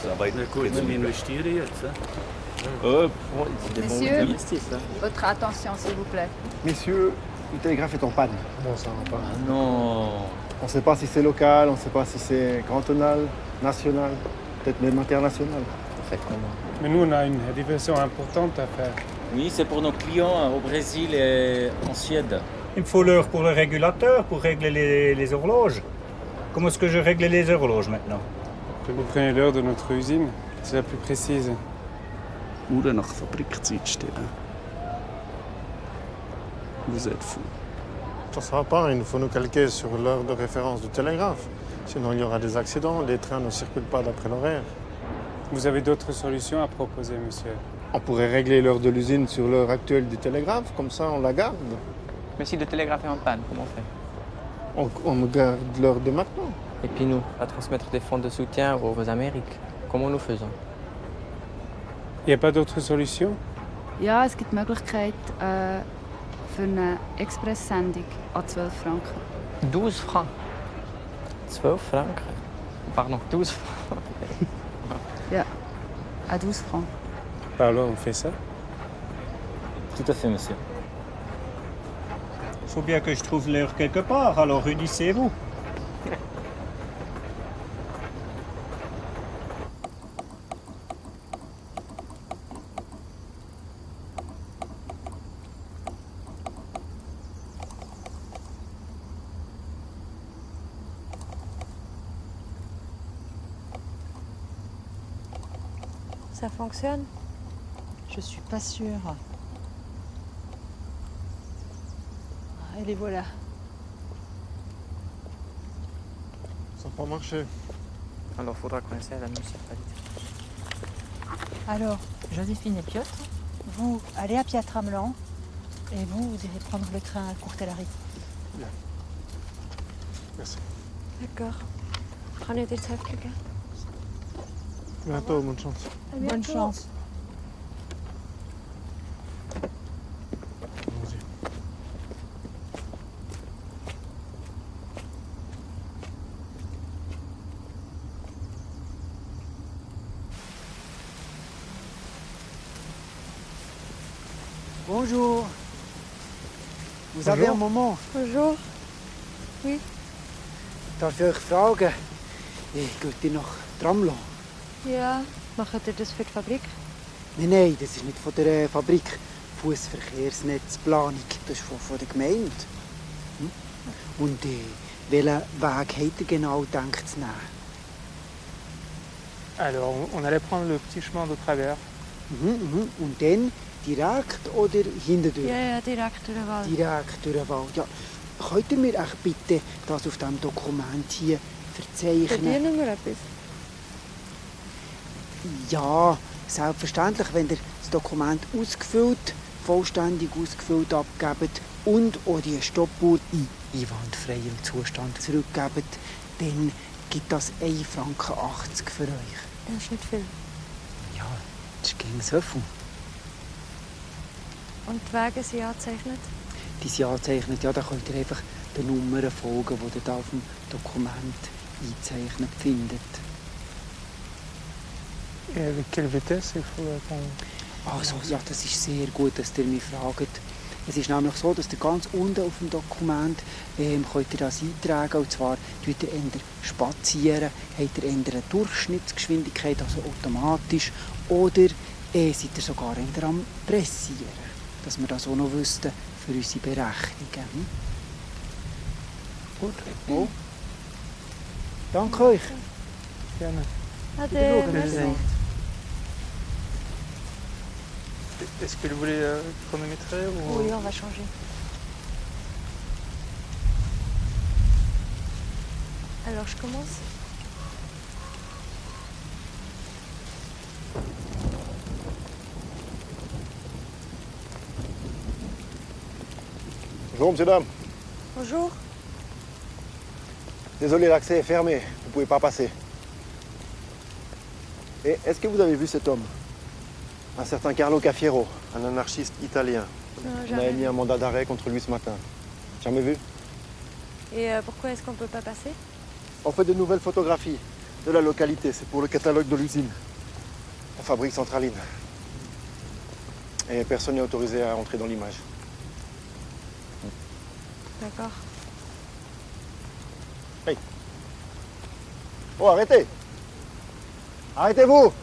Ça va être cool de m'investir jetzt. Messieurs, votre attention s'il vous plaît. Messieurs, le télégraphe est en panne. Non, ça va pas. Non. On ne sait pas si c'est local, on ne sait pas si c'est cantonal, national, peut-être même international. Mais nous, on a une diversion importante à faire. Oui, c'est pour nos clients au Brésil et en Suède. Il me faut l'heure pour le régulateur, pour régler les horloges. Comment est-ce que je règle les horloges maintenant? Vous prenez l'heure de notre usine, c'est la plus précise. Uhren nach Fabrikzeit stellen. Vous êtes fous. Ça ne va pas, il nous faut nous calquer sur l'heure de référence du télégraphe. Sinon, il y aura des accidents, les trains ne circulent pas d'après l'horaire. Vous avez d'autres solutions à proposer, monsieur? On pourrait régler l'heure de l'usine sur l'heure actuelle du télégraphe, comme ça on la garde. Mais si le télégraphe est en panne, comment on fait? On garde l'heure de maintenant. Et puis nous, à transmettre des fonds de soutien aux Amériques. Comment nous faisons? Il n'y a pas d'autre solution? Ja, es gibt die Möglichkeit für eine Express-Sendung an 12 Franken. 12 francs. 12 francs? Pardon, 12 francs. Ja, à 12 francs. Alors, on fait ça? Tout à fait, monsieur. Il faut bien que je trouve l'heure quelque part, alors unissez-vous. Ça fonctionne? Je suis pas sûre. Ah, et les voilà. Ça n'a pas marché. Alors, il faudra qu'on essaie à la municipalité. Alors, Joséphine et Piotr, vous allez à Piatra-Mlan et vous irez prendre le train à Courtelary. Bien. Merci. D'accord. Prenez des Heft, les gars. Bientôt, bonne chance. Bonne chance. Bonjour. Vous avez un moment? Bonjour. Oui. Darf ich euch fragen? Geht ihr nach Tramlo? Ja, machen ihr das für die Fabrik? Nein, das ist nicht von der Fabrik. Fußverkehrsnetzplanung, das ist von der Gemeinde. Und welchen Weg habt ihr genau gedacht zu nehmen? Alors, on allait prendre le petit chemin de travers. Und dann direkt oder hinterdurch? Ja, direkt durch den Wald. Direkt durch den Wald, ja. Könnt ihr mir echt bitte das auf diesem Dokument hier verzeichnen? Verdienen wir etwas? Ja, selbstverständlich, wenn ihr das Dokument ausgefüllt, vollständig ausgefüllt abgebt und auch die Stoppuhr in einwandfreiem Zustand zurückgebt, dann gibt das 1,80 Franken für euch. Das ist nicht viel. Ja, das ist gegen so viel. Und die Wege sind angezeichnet? Die sind angezeichnet, ja, da könnt ihr einfach den Nummern folgen, die ihr da auf dem Dokument eingezeichnet findet. Avec quelle vitesse il faut attendre? Also, ja, das ist sehr gut, dass ihr mich fragt. Es ist nämlich so, dass ihr ganz unten auf dem Dokument könnt ihr das eintragen. Und zwar tut ihr eher spazieren, habt ihr eher eine Durchschnittsgeschwindigkeit, also automatisch. Oder seid ihr sogar eher am Pressieren. Dass wir das auch noch wüssten für unsere Berechnungen. Gut. Oh. Danke euch. Gerne. Ade, merci. Est-ce que vous voulez chronométrer ou... Oui, on va changer. Alors, je commence. Bonjour, monsieur, dame. Bonjour. Désolé, l'accès est fermé. Vous ne pouvez pas passer. Et est-ce que vous avez vu cet homme? Un certain Carlo Cafiero, un anarchiste italien. Non, On a jamais. émis un mandat d'arrêt contre lui ce matin. Jamais vu? Et pourquoi est-ce qu'on ne peut pas passer? On fait de nouvelles photographies de la localité. C'est pour le catalogue de l'usine. On fabrique centraline. Et personne n'est autorisé à entrer dans l'image. D'accord. Hey. Oh, arrêtez! Arrêtez-vous!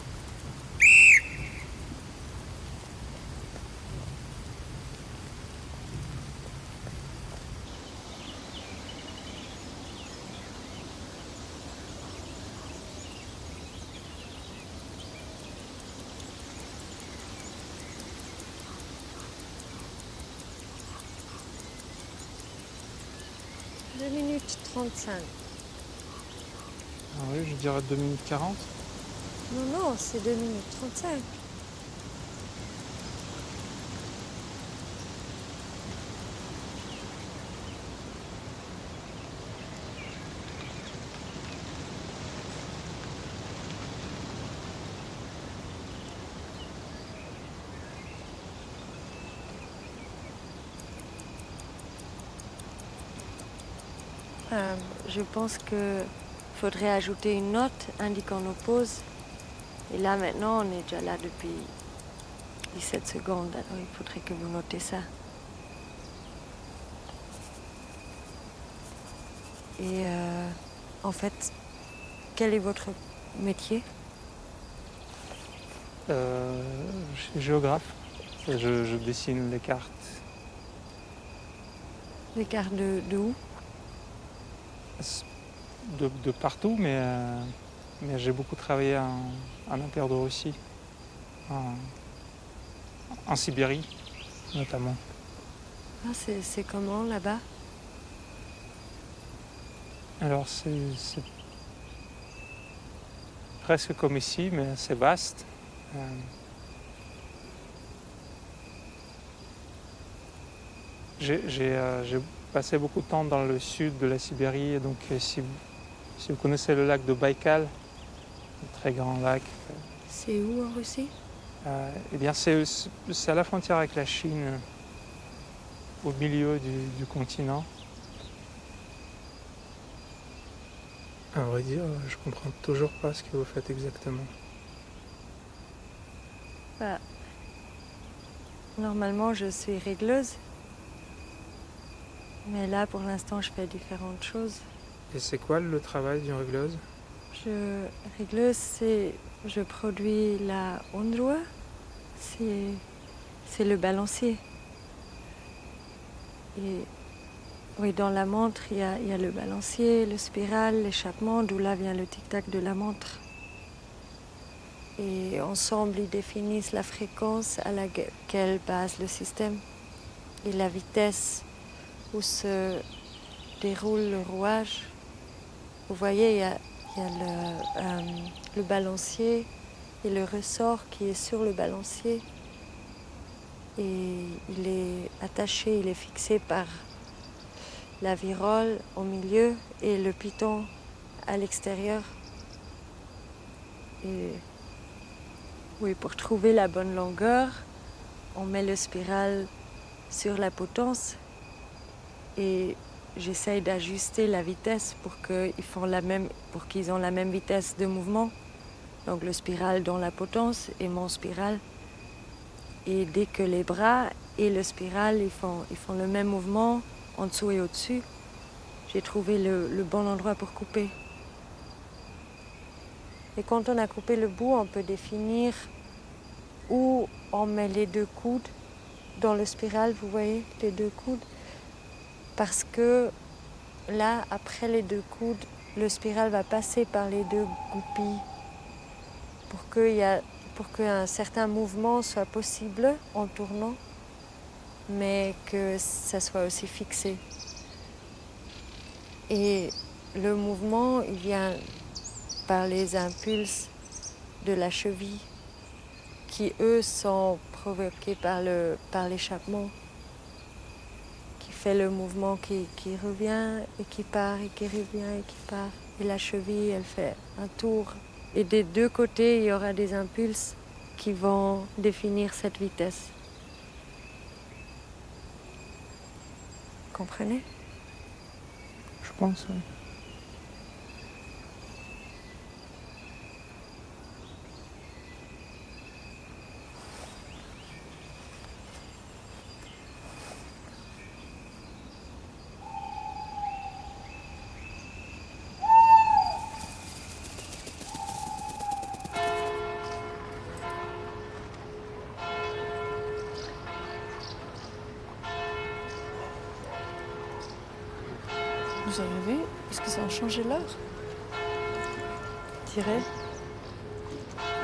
Deux minutes 35. Ah oui, je dirais 2 minutes 40. Non, c'est 2 minutes 35. Je pense qu'il faudrait ajouter une note indiquant nos pauses. Et là, maintenant, on est déjà là depuis 17 secondes. Alors, il faudrait que vous notez ça. Et en fait, quel est votre métier? Je suis géographe. Je dessine les cartes. Les cartes de où? De partout, mais j'ai beaucoup travaillé en Empire de Russie, en Sibérie notamment. Ah, c'est comment là-bas? Alors c'est presque comme ici, mais c'est vaste. J'ai passé beaucoup de temps dans le sud de la Sibérie, donc si vous connaissez le lac de Baïkal, un très grand lac. C'est où en Russie? Eh bien, c'est à la frontière avec la Chine, au milieu du continent. À vrai dire, je comprends toujours pas ce que vous faites exactement. Bah, normalement, je suis régleuse. Mais là, pour l'instant, je fais différentes choses. Et c'est quoi le travail d'une régleuse? Régleuse, je produis la ondrua, c'est le balancier. Et oui, dans la montre, il y a le balancier, le spiral, l'échappement, d'où là vient le tic-tac de la montre. Et ensemble, ils définissent la fréquence à laquelle base le système et la vitesse où se déroule le rouage. Vous voyez, il y a le balancier et le ressort qui est sur le balancier. Et il est attaché, il est fixé par la virole au milieu et le piton à l'extérieur. Et oui, pour trouver la bonne longueur, on met le spiral sur la potence et j'essaye d'ajuster la vitesse pour qu'ils ont la même vitesse de mouvement. Donc le spiral dans la potence et mon spiral. Et dès que les bras et le spiral ils font le même mouvement en dessous et au-dessus, j'ai trouvé le bon endroit pour couper. Et quand on a coupé le bout, on peut définir où on met les deux coudes dans le spiral, vous voyez, les deux coudes. Parce que là, après les deux coudes, le spiral va passer par les deux goupilles pour qu'un certain mouvement soit possible en tournant, mais que ça soit aussi fixé. Et le mouvement, il vient par les impulses de la cheville, qui eux sont provoqués par l'échappement, qui fait le mouvement qui revient et qui part et qui revient et qui part. Et la cheville, elle fait un tour. Et des deux côtés, il y aura des impulses qui vont définir cette vitesse. Comprenez? Je pense, oui. Vous arrivez? Est-ce qu'ils ont changé l'heure? Dirais.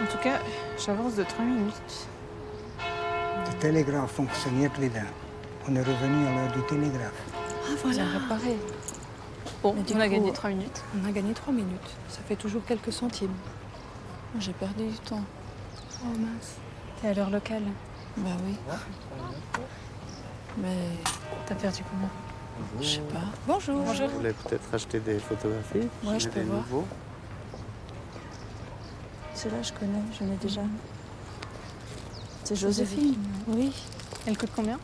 En tout cas, j'avance de 3 minutes. Le télégraphe fonctionnait plus bien. On est revenu à l'heure du télégraphe. Ah voilà. Ils ont réparé. Bon, Mais du on a coup, gagné 3 minutes. On a gagné 3 minutes. Ça fait toujours quelques centimes. J'ai perdu du temps. Oh mince. T'es à l'heure locale? Bah oui. Mais t'as perdu combien? Je sais pas. Bonjour. Vous voulez peut-être acheter des photographies? Ouais, je peux des voir. nouveaux. Celle-là, je connais, j'en ai déjà. C'est Joséphine. Oui. Elle coûte combien?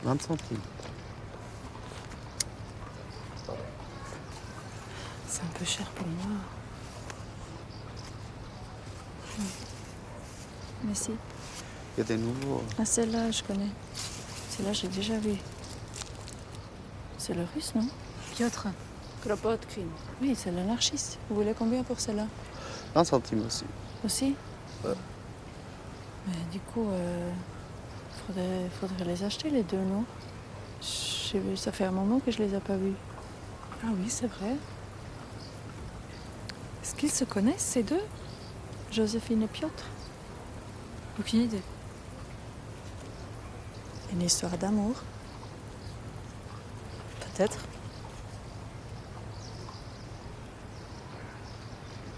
20 centimes. C'est un peu cher pour moi. Mais si. Il y a des nouveaux. Ah, celle-là, je connais. Celle-là, j'ai déjà vu. C'est le russe, non? Piotr. Kropotkin. Oui, c'est l'anarchiste. Vous voulez combien pour celle-là? 20 centimes aussi. Aussi? Ouais. Mais du coup, faudrait les acheter les deux, non? Ça fait un moment que je les ai pas vus. Ah oui, c'est vrai. Est-ce qu'ils se connaissent, ces deux? Joséphine et Piotr? Aucune idée. Une histoire d'amour? Peut-être.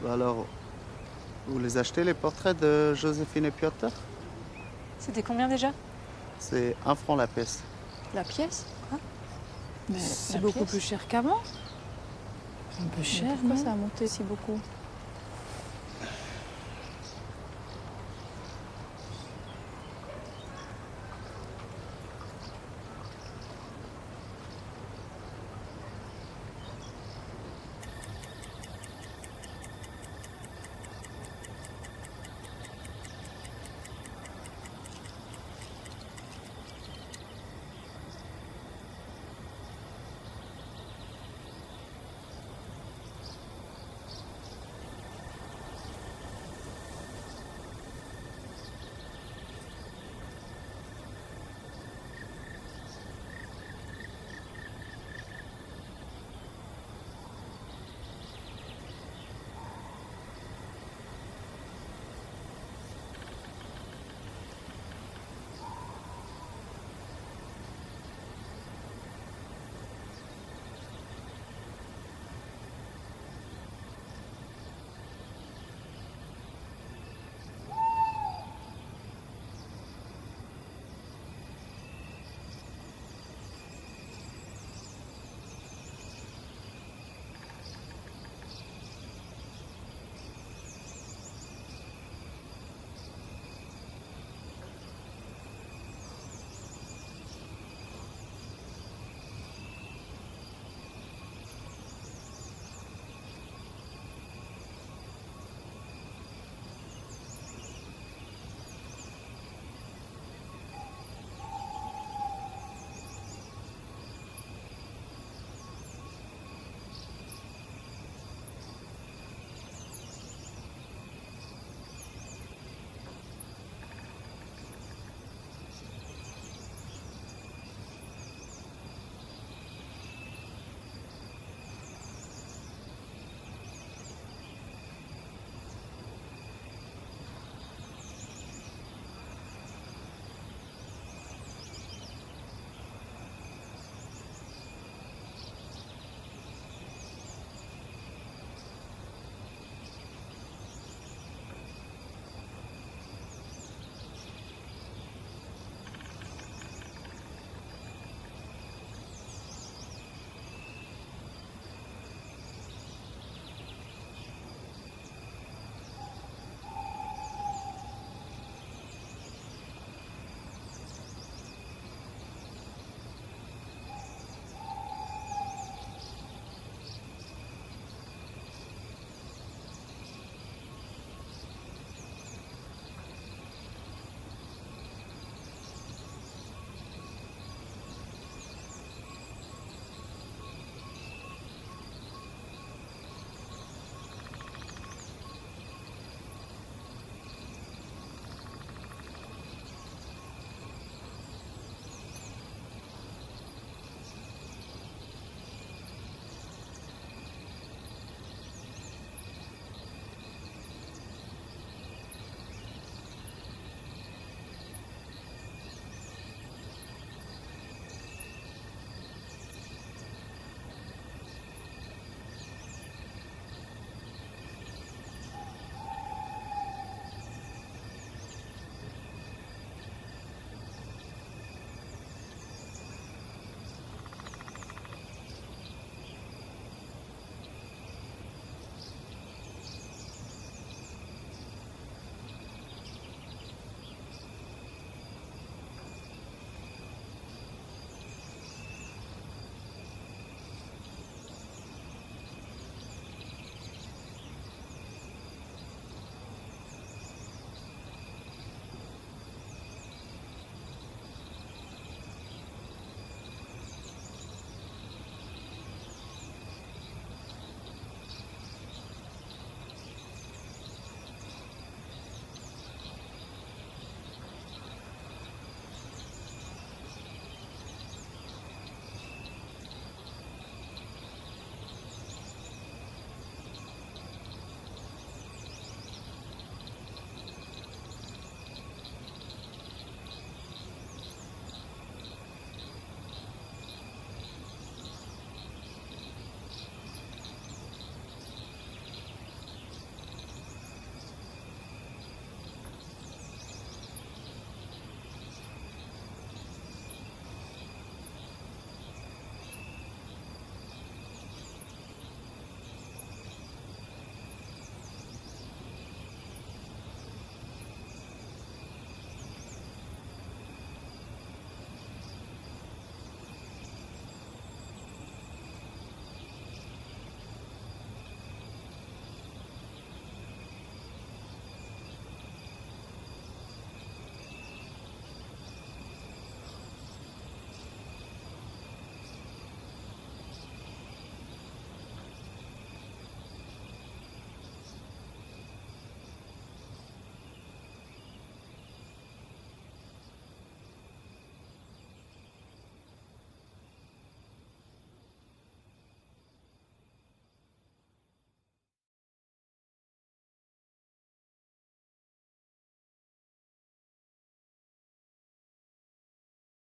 Alors, vous les achetez, les portraits de Joséphine et Piotr? C'était combien déjà? C'est 1 franc la pièce. La pièce? Ah. Mais C'est beaucoup plus cher qu'avant. Un peu cher, pourquoi ça a monté si beaucoup?